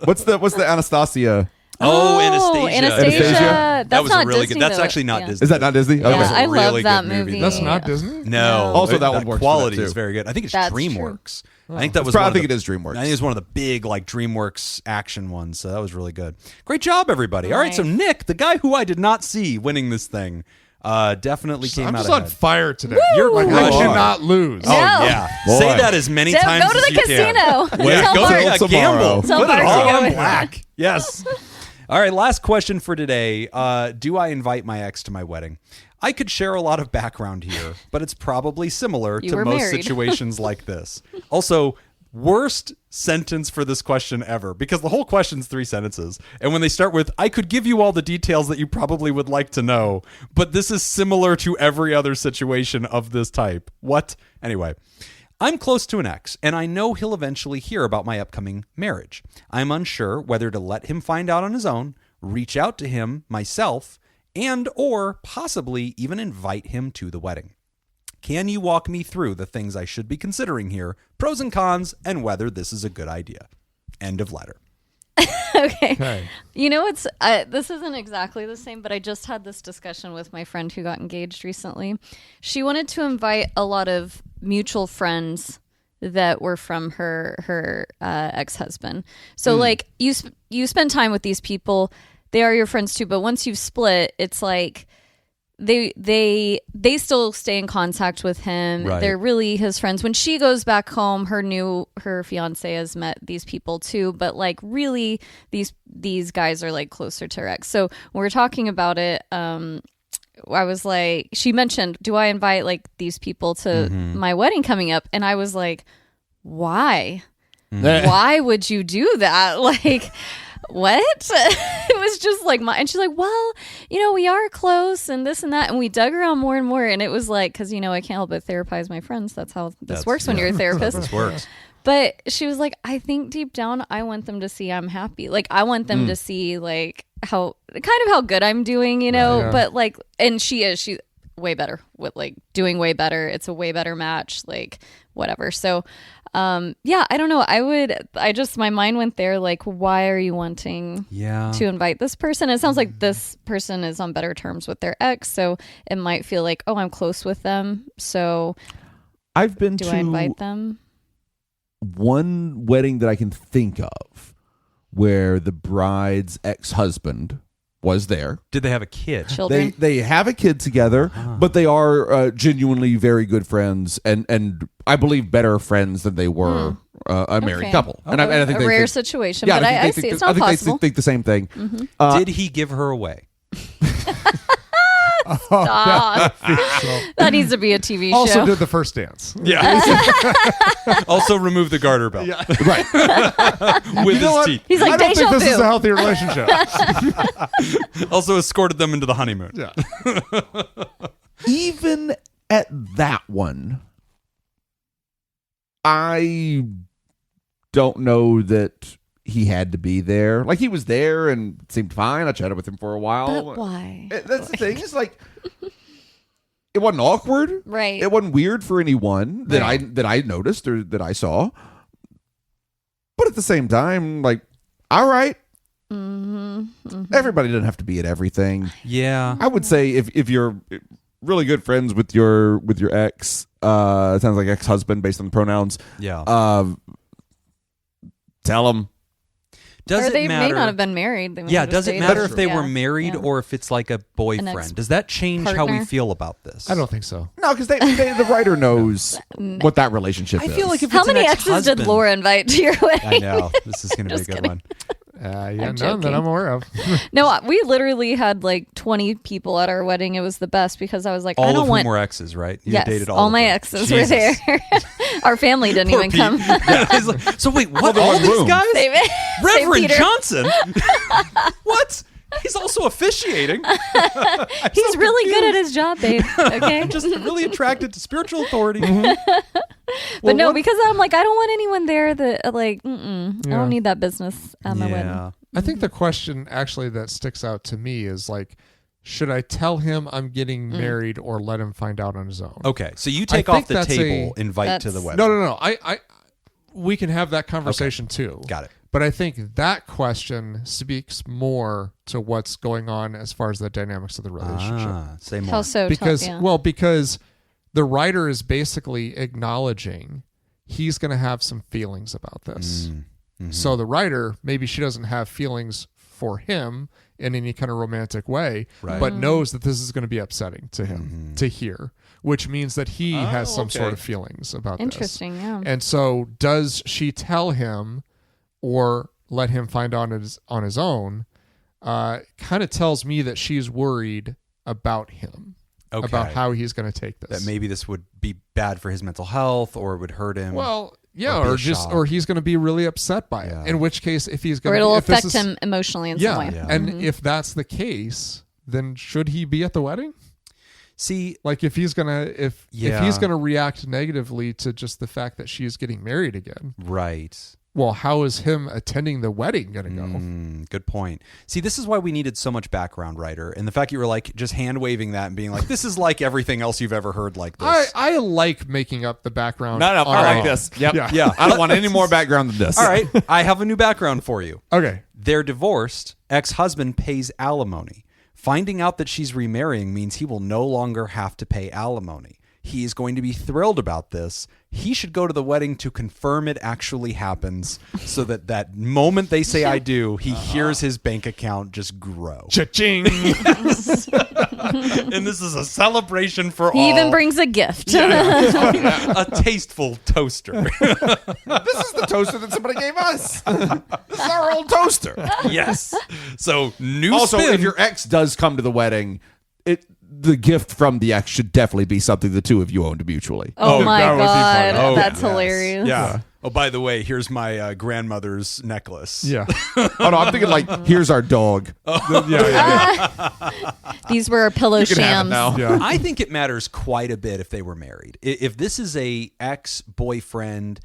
what's the Anastasia? Oh, Anastasia. Anastasia. That's That was not a really Disney, good. That's though. actually not Yeah. Disney. Is that not Disney? Yeah, Okay. I love really that good movie. That's not Disney? No. Also, that the one works for quality that, is too. very good. I think it's That's DreamWorks. true. I think that was. I one think of it is DreamWorks. I think it's one of the big like DreamWorks action ones. So that was really good. Great job, everybody. All right, so Nice. Nick, the guy who I did not see winning this thing, definitely came I'm out just on ahead. fire today. You're Like, right. I should not lose. Oh No. yeah, Boy. say that as many Deb, times go to as the you can. casino. Yeah, Tell go Mark. yeah, Tomorrow. gamble. Tell Put it Mark to all go on with black. Yes. All right, last question for today. Do I invite my ex to my wedding? I could share a lot of background here, but it's probably similar You to were most married. situations like this. Also, worst sentence for this question ever, because the whole question's 3 sentences. And when they start with, I could give you all the details that you probably would like to know, but this is similar to every other situation of this type. What? Anyway. I'm close to an ex, and I know he'll eventually hear about my upcoming marriage. I'm unsure whether to let him find out on his own, reach out to him myself, and or possibly even invite him to the wedding. Can you walk me through the things I should be considering here, pros and cons, and whether this is a good idea? End of letter. Okay. You know, this isn't exactly the same, but I just had this discussion with my friend who got engaged recently. She wanted to invite a lot of mutual friends that were from her ex-husband. So like you spend time with these people, they are your friends too, but once you've split, it's like they still stay in contact with him. Right. They're really his friends. When she goes back home, her fiance has met these people too, but like really these guys are like closer to her ex. So when we're talking about it, I was like, she mentioned, do I invite like these people to my wedding coming up? And I was like, why? Why would you do that? Like, what? It was just like and she's like, well, you know, we are close and this and that, and we dug around more and more, and it was like, because you know I can't help but therapize my friends. That's how this works when you're a therapist. This works. But she was like, I think deep down I want them to see I'm happy. Like I want them to see like how good I'm doing, you know. Yeah. But like, and she's way better with like doing way better. It's a way better match, like whatever. So yeah, I don't know. My mind went there, like, why are you wanting to invite this person? It sounds like this person is on better terms with their ex, so it might feel like, oh, I'm close with them, so I've been do to I invite them? one wedding that I can think of where the bride's ex-husband was there. Did they have a kid? Children. They have a kid together, but they are genuinely very good friends, and I believe better friends than they were a married Okay. couple. And I think a they rare think, situation, yeah, but I think see they it's think, not I possible. think they think the same thing. Did he give her away? Stop. That needs to be a TV Also show. did the first dance. Yeah. Also remove the garter belt. Yeah. Right. With You know his what? teeth. He's like, I don't think deja this is vu. a healthy relationship. Also escorted them into the honeymoon. Yeah. Even at that one, I don't know that he had to be there. Like, he was there and it seemed fine. I chatted with him for a while. But why? That's the thing. It's like, it wasn't awkward. Right. It wasn't weird for anyone that I noticed or that I saw. But at the same time, like, all right. Everybody doesn't have to be at everything. Yeah. I would say if you're really good friends with your ex, it sounds like ex-husband based on the pronouns. Yeah. Tell him. Does Or it they matter? may not have been married. They might Yeah, have does just it dated. matter if they Yeah, were married yeah. or if it's like a boyfriend? Does that change how we partner? feel about this? I don't think so. No, because the writer knows what that relationship is. I feel like if How it's an many exes did ex-husband- Laura invite to your wedding? I know. This is going to be a Just good kidding. one. Yeah, I'm none that joking. I'm aware of. No, we literally had like 20 people at our wedding. It was the best because I was like, I All don't of whom want. were exes, right? You Yes, dated all of my them. exes were Jesus. there. Our family didn't Poor even Pete. come. Yeah, he's like, so wait, what? in All one these room. guys? St. Reverend Peter. Johnson? What? He's also officiating. He's really good at his job, babe. Okay. I'm just really attracted to spiritual authority. But no, because I'm like, I don't want anyone there that like, I Yeah. don't need that business at my wedding. I think the question actually that sticks out to me is like, should I tell him I'm getting married or let him find out on his own? Okay, so you take I think off the that's table, invite to the that's- wedding. No. We can have that conversation too. Got it. But I think that question speaks more to what's going on as far as the dynamics of the relationship. Say more. How so? Because Yeah. because the writer is basically acknowledging he's going to have some feelings about this. Mm-hmm. So the writer, maybe she doesn't have feelings for him in any kind of romantic way, Right. but knows that this is going to be upsetting to him to hear, which means that he has some sort of feelings about Interesting, this. yeah. And so does she tell him or let him find out on his own? Kind of tells me that she's worried about him. Okay. About how he's going to take this. That maybe this would be bad for his mental health or would hurt him. Well, yeah, Or be or a just shock. or he's going to be really upset by Yeah. it. In which case, if he's going Or to, it'll if this affect him emotionally in yeah, some way. Yeah. and if that's the case, then should he be at the wedding? See, Like if he's gonna if Yeah. he's gonna react negatively to just the fact that she's getting married again, right. well, how is him attending the wedding gonna go? Good point. See, this is why we needed so much background, writer. And the fact you were like just hand waving that and being like, this is like everything else you've ever heard like this. I like making up the background. No, on I our like own. this. Yep. Yeah. I don't want any more background than this. All right. I have a new background for you. Okay. They're divorced. Ex-husband pays alimony. Finding out that she's remarrying means he will no longer have to pay alimony. He is going to be thrilled about this. He should go to the wedding to confirm it actually happens so that moment they say I do, he hears his bank account just grow. Cha-ching. And this is a celebration for all. He even brings a gift. A tasteful toaster. This is the toaster that somebody gave us. This is our old toaster. Yes. So new Also, spin. if your ex does come to the wedding, the gift from the ex should definitely be something the two of you owned mutually. Oh my that would be God. fun. Oh, That's yes. hilarious. Yeah. Oh, by the way, here's my grandmother's necklace. Yeah. Oh no, I'm thinking like, here's our dog. These were pillow You can have shams. it now. Yeah. I think it matters quite a bit if they were married. If this is a ex-boyfriend,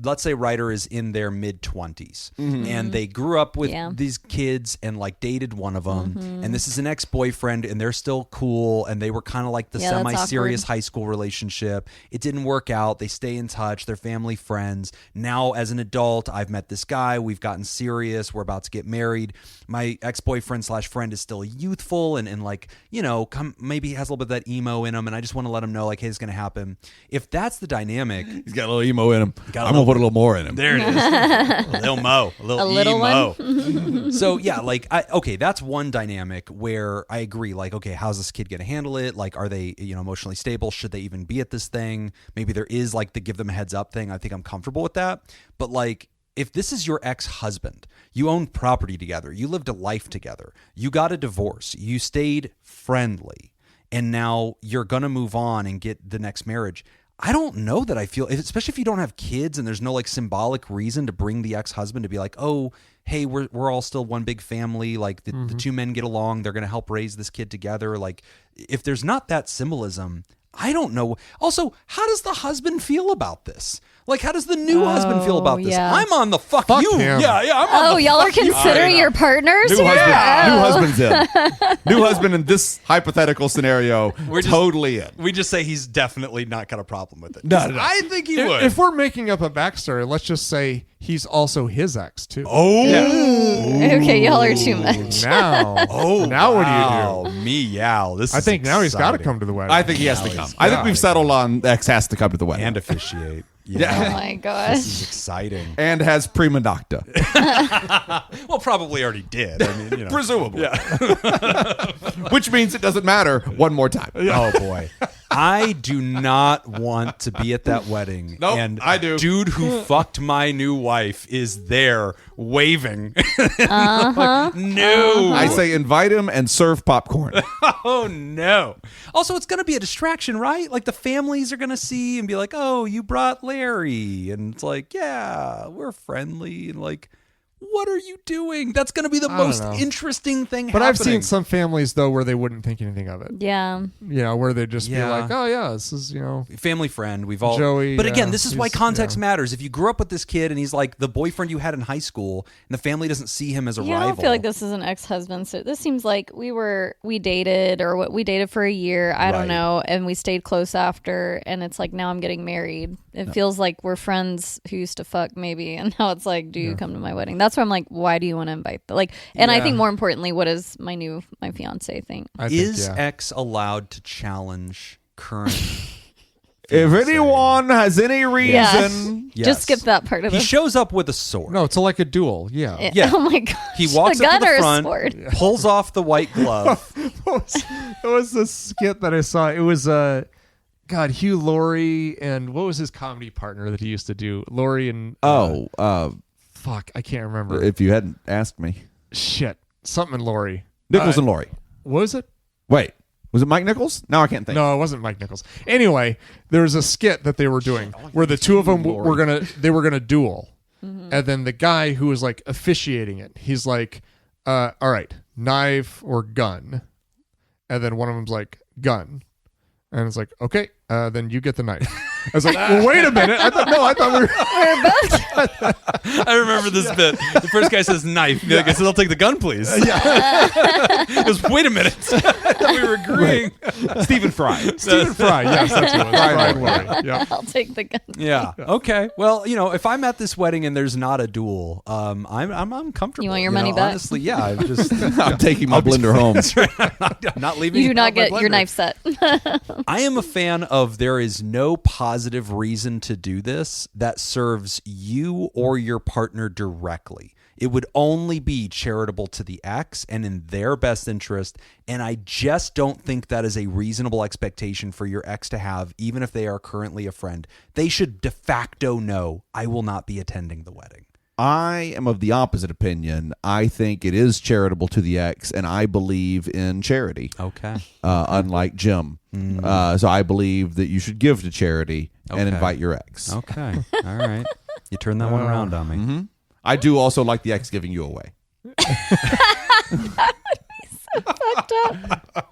let's say writer is in their mid-20s and they grew up with these kids and like dated one of them, and this is an ex-boyfriend and they're still cool and they were kind of like the Yeah, that's semi-serious awkward. high school relationship. It didn't work out. They stay in touch. They're family friends. Now as an adult, I've met this guy. We've gotten serious. We're about to get married. My ex-boyfriend / friend is still youthful and like, you know, maybe has a little bit of that emo in him, and I just want to let him know like, hey, it's going to happen. If that's the dynamic, He's got a little emo in him. Got a I'm going to put a little more in him. there it is. A little mo. A little little emo. So, yeah, like, okay, that's one dynamic where I agree. Like, okay, how's this kid going to handle it? Like, are they, emotionally stable? Should they even be at this thing? Maybe there is, like, the give them a heads up thing. I think I'm comfortable with that. But, like, if this is your ex-husband, you owned property together, you lived a life together, you got a divorce, you stayed friendly, and now you're going to move on and get the next marriage. I don't know that I feel, especially if you don't have kids and there's no like symbolic reason to bring the ex-husband to be like, oh, hey, we're all still one big family. Like the two men get along. They're going to help raise this kid together. Like if there's not that symbolism, I don't know. Also, how does the husband feel about this? Like, how does the new husband feel about this? yeah. I'm on the fuck you. him. Yeah, I'm on the Y'all are fuck you. considering your partners? New Yeah. husband's in. New husband in this hypothetical scenario, We're just- totally in. We just say he's definitely not got a problem with it. No. I think he would. If we're making up a backstory, let's just say he's also his ex too. Okay, y'all are too much. Now, now what do you Oh, meow. This do? I is think now he's got to exciting. come to the wedding. I think he has to come. I think we've settled on X has to come to the wedding. And officiate. Oh my gosh. This is exciting. And has prima nocta. Well, probably already did. I mean, Presumably. Which means it doesn't matter one more time. Oh boy. I do not want to be at that wedding. Nope, and I do. Dude who fucked my new wife is there waving. Like, no. I say invite him and serve popcorn. Oh no. Also, it's going to be a distraction, right? Like the families are going to see and be like, "Oh, you brought Larry." And it's like, "Yeah, we're friendly." And like, what are you doing? That's going to be the most know. interesting thing But I've happening. seen some families though where they wouldn't think anything of it. Yeah. Where they'd just Yeah. be like, "Oh yeah, this is family friend. We've all Joey, But again, yeah, this is why he's- context yeah. matters. If you grew up with this kid and he's like the boyfriend you had in high school and the family doesn't see him as a Yeah, I rival. don't feel like this is an ex-husband. So this seems like we dated we dated for a year. I Right. don't know. And we stayed close after. And it's like, now I'm getting married. It feels like we're friends who used to fuck maybe, and now it's like, do you come to my wedding? That's where I'm like, why do you want to invite and I think more importantly, what does my fiance think? Is X allowed to challenge current? If anyone has any reason, Yes. Just skip that part of He it. shows up with a sword. No, it's like a duel. Yeah. Yeah. Oh my gosh. He walks a up gun to the or a front, sword? pulls off the white glove. It was this skit that I saw. It was Hugh Laurie and what was his comedy partner that he used to do? Laurie and fuck, I can't remember. if you hadn't asked me, Shit, something and Laurie. Nichols and Laurie. What was it? Wait, was it Mike Nichols? Now I can't think. No, it wasn't Mike Nichols. Anyway, there was a skit that they were doing where the two of them were gonna duel, and then the guy who was like officiating it, he's like, "All right, knife or gun," and then one of them's like, "Gun," and it's like, "Okay, then you get the knife." I was like, "Well, wait a minute! I thought we were." I remember this bit. The first guy says knife. The other guy says, "I'll take the gun, please." He goes, "Wait a minute! I thought we were agreeing." Stephen Fry. Stephen Fry, yes, that's what it was. Fry and Laurie. Yeah. I'll take the gun. Yeah. Okay. Well, if I'm at this wedding and there's not a duel, I'm comfortable. You want your money back? Honestly, yeah. I'm just I'm taking my blender home. I'm not leaving. You do not my get your blender. knife set. I am a fan of there is no positive reason to do this that serves you or your partner directly. It would only be charitable to the ex and in their best interest. And I just don't think that is a reasonable expectation for your ex to have, even if they are currently a friend. They should de facto know, I will not be attending the wedding. I am of the opposite opinion. I think it is charitable to the ex, and I believe in charity. Okay. Unlike Jim. So I believe that you should give to charity and Okay. invite your ex. Okay. All right. You turned that one around on me. Mm-hmm. I do also like the ex giving you away. Fucked up.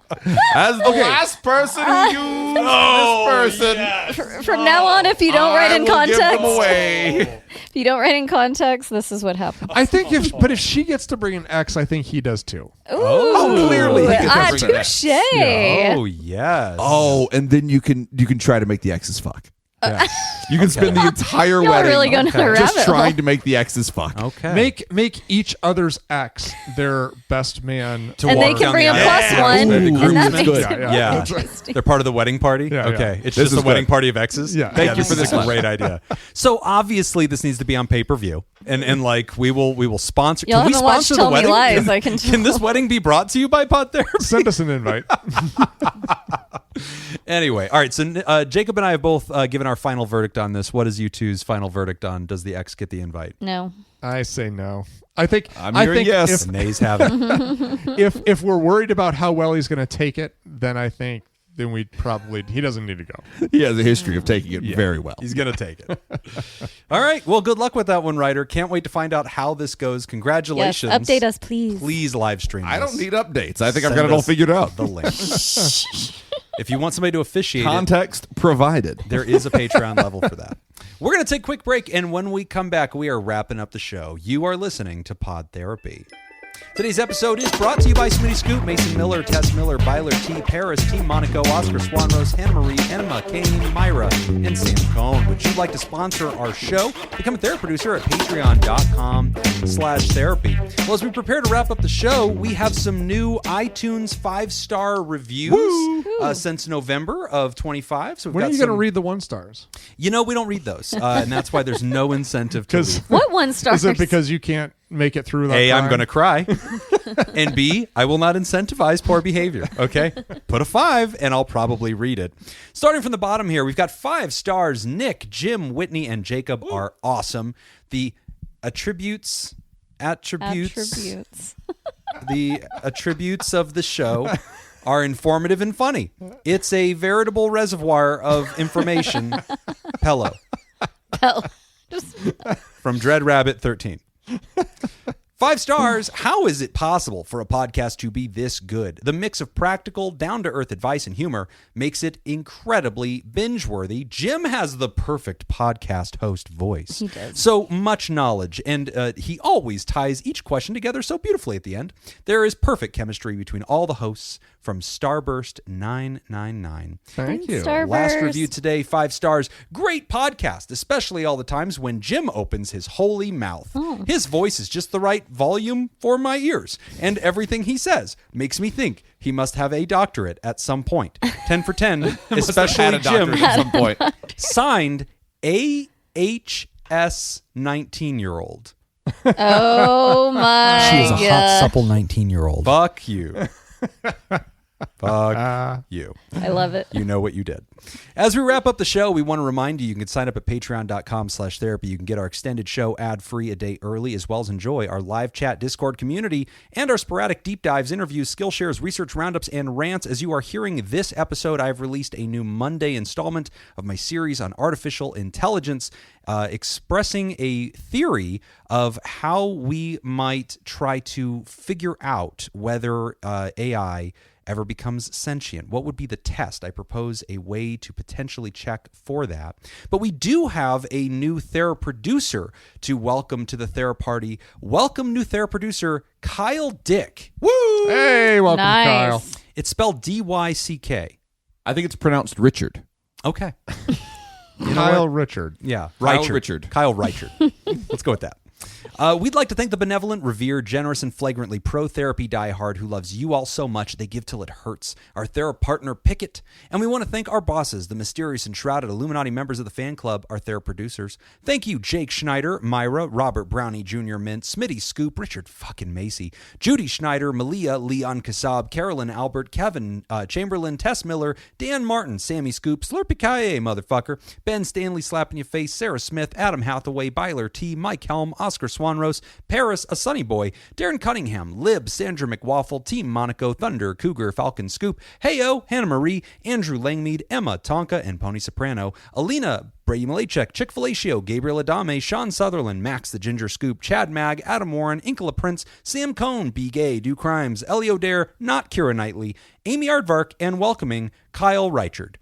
As the last person who used this person, From now on, if you don't write in I will give them context, away. if you don't write in context, this is what happens. I think if she gets to bring an X, I think he does too. Ooh, clearly he gets to bring an X. touche. Oh, yes. Oh, and then you can try to make the exes fuck. Yes. You can spend the entire Y'all are wedding really going down a just rabbit trying hole. to make the exes fuck. Okay. Make each other's ex their best man. To And walk they can down bring the a aisle. plus one, Ooh, and that that's makes good. it Yeah. interesting. They're part of the wedding party? Yeah, Okay. yeah. It's This just a is wedding good. party of exes? Yeah. Thank you this for this is a one. great idea. So obviously this needs to be on pay-per-view. And like we will sponsor. Y'all Can we haven't watched sponsor the Tell Me wedding? Lies, I can Can this wedding be brought to you by Pod Therapy? Send us an invite. Anyway, all right. So Jacob and I have both given our final verdict on this. What is you two's final verdict on? Does the ex get the invite? No. I say no. I think I'm hearing yes. The nays have it. if we're worried about how well he's going to take it, then I think then he doesn't need to go. He has a history of taking it very well. He's going to take it. All right. Well, good luck with that one, Ryder. Can't wait to find out how this goes. Yes. Congratulations. Update us, please. Please live stream I this. don't need updates. I think I've Send got it all us figured out. The link. If you want somebody to officiate it, Context provided. there is a Patreon level for that. We're going to take a quick break, and when we come back, we are wrapping up the show. You are listening to Pod Therapy. Today's episode is brought to you by Smitty Scoop, Mason Miller, Tess Miller, Byler T, Paris, Team Monaco, Oscar Swanrose, Hannah Marie, Emma, Kane, Myra, and Sam Cohn. Would you like to sponsor our show? Become a therapy producer at patreon.com/therapy. Well, as we prepare to wrap up the show, we have some new iTunes 5-star reviews since November of 25. So we've When got are you going to some- read the 1 stars? We don't read those, and that's why there's no incentive to Because leave. What one star? is it because you can't make it through that? A, I'm time? going to cry. And B, I will not incentivize poor behavior. Okay? Put a 5 and I'll probably read it. Starting from the bottom here, we've got 5 stars. Nick, Jim, Whitney, and Jacob are awesome. The attributes the attributes of the show are informative and funny. It's a veritable reservoir of information. Pello. Hell. Just From Dread Rabbit 13. 5 stars. How is it possible for a podcast to be this good? The mix of practical, down-to-earth advice and humor makes it incredibly binge-worthy. Jim has the perfect podcast host voice. He does. So much knowledge, and he always ties each question together so beautifully at the end. There is perfect chemistry between all the hosts from Starburst 999. Thank you. Starburst. Last review today, 5 stars. Great podcast, especially all the times when Jim opens his holy mouth. His voice is just the right volume for my ears, and everything he says makes me think he must have a doctorate at some point. 10 for 10, especially Jim. At some point. Signed AHS 19-year-old. Oh my She is a hot, God. supple 19-year-old. Fuck you. Fuck you. I love it. You know what you did. As we wrap up the show, we want to remind you can sign up at patreon.com/therapy. You can get our extended show ad-free a day early, as well as enjoy our live chat Discord community and our sporadic deep dives, interviews, skill shares, research roundups, and rants. As you are hearing this episode, I've released a new Monday installment of my series on artificial intelligence, expressing a theory of how we might try to figure out whether AI ever becomes sentient. What would be the test? I propose a way to potentially check for that. But we do have a new Theraproducer to welcome to the Theraparty. Welcome, new Theraproducer, Kyle Dick. Woo! Hey, welcome, Nice. Kyle. It's spelled D-Y-C-K. I think it's pronounced Richard. Okay. Kyle Richard. Yeah. Kyle Reichard. Richard. Kyle Reichard. Let's go with that. We'd like to thank the benevolent, revered, generous, and flagrantly pro-therapy diehard who loves you all so much they give till it hurts, our partner Pickett. And we want to thank our bosses, the mysterious and shrouded Illuminati members of the fan club, our producers. Thank you, Jake Schneider, Myra, Robert Brownie Jr. Mint, Smitty Scoop, Richard fucking Macy, Judy Schneider, Malia, Leon Kassab, Carolyn Albert, Kevin Chamberlain, Tess Miller, Dan Martin, Sammy Scoop, Slurpy Kaye, motherfucker, Ben Stanley slapping your face, Sarah Smith, Adam Hathaway, Byler T, Mike Helm, Oscar Swanrose, Paris, a Sunny Boy, Darren Cunningham, Lib, Sandra McWaffle, Team Monaco, Thunder, Cougar, Falcon Scoop, Heyo, Hannah Marie, Andrew Langmead, Emma, Tonka, and Pony Soprano, Alina, Brady Malachek, Chick-fil-A, Gabriel Adame, Sean Sutherland, Max the Ginger Scoop, Chad Mag, Adam Warren, Inkla Prince, Sam Cohn, Be Gay, Do Crimes, Elio Dare, Not Kira Knightley, Amy Aardvark, and welcoming Kyle Reichard.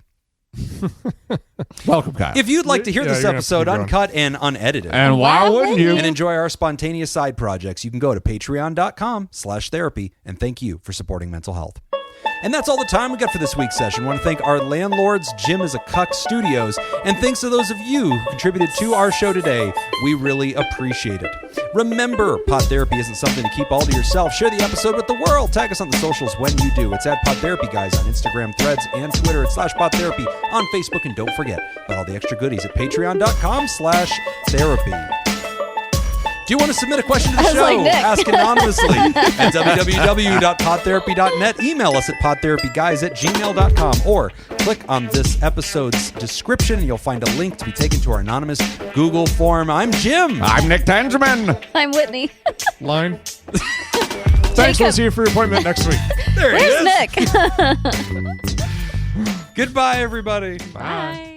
Welcome, Kyle. If you'd like to hear Yeah, this you're gonna have to episode keep going. uncut and unedited, and why wouldn't you? and enjoy our spontaneous side projects, you can go to patreon.com/therapy, and thank you for supporting mental health. And that's all the time we got for this week's session. I want to thank our landlords, Jim is a Cuck Studios, and thanks to those of you who contributed to our show today. We really appreciate it. Remember, Pod Therapy isn't something to keep all to yourself. Share the episode with the world. Tag us on the socials when you do. It's at PodTherapyGuys on Instagram, Threads, and Twitter. It's /PodTherapy on Facebook. And don't forget about all the extra goodies at patreon.com/therapy. Do you want to submit a question to the show? like, Nick. Ask anonymously at www.podtherapy.net. Email us at podtherapyguys@gmail.com or click on this episode's description and you'll find a link to be taken to our anonymous Google form. I'm Jim. I'm Nick Tangerman. I'm Whitney. Line. Thanks. We'll see you for your appointment next week. There he Where's is. Nick? Goodbye, everybody. Bye.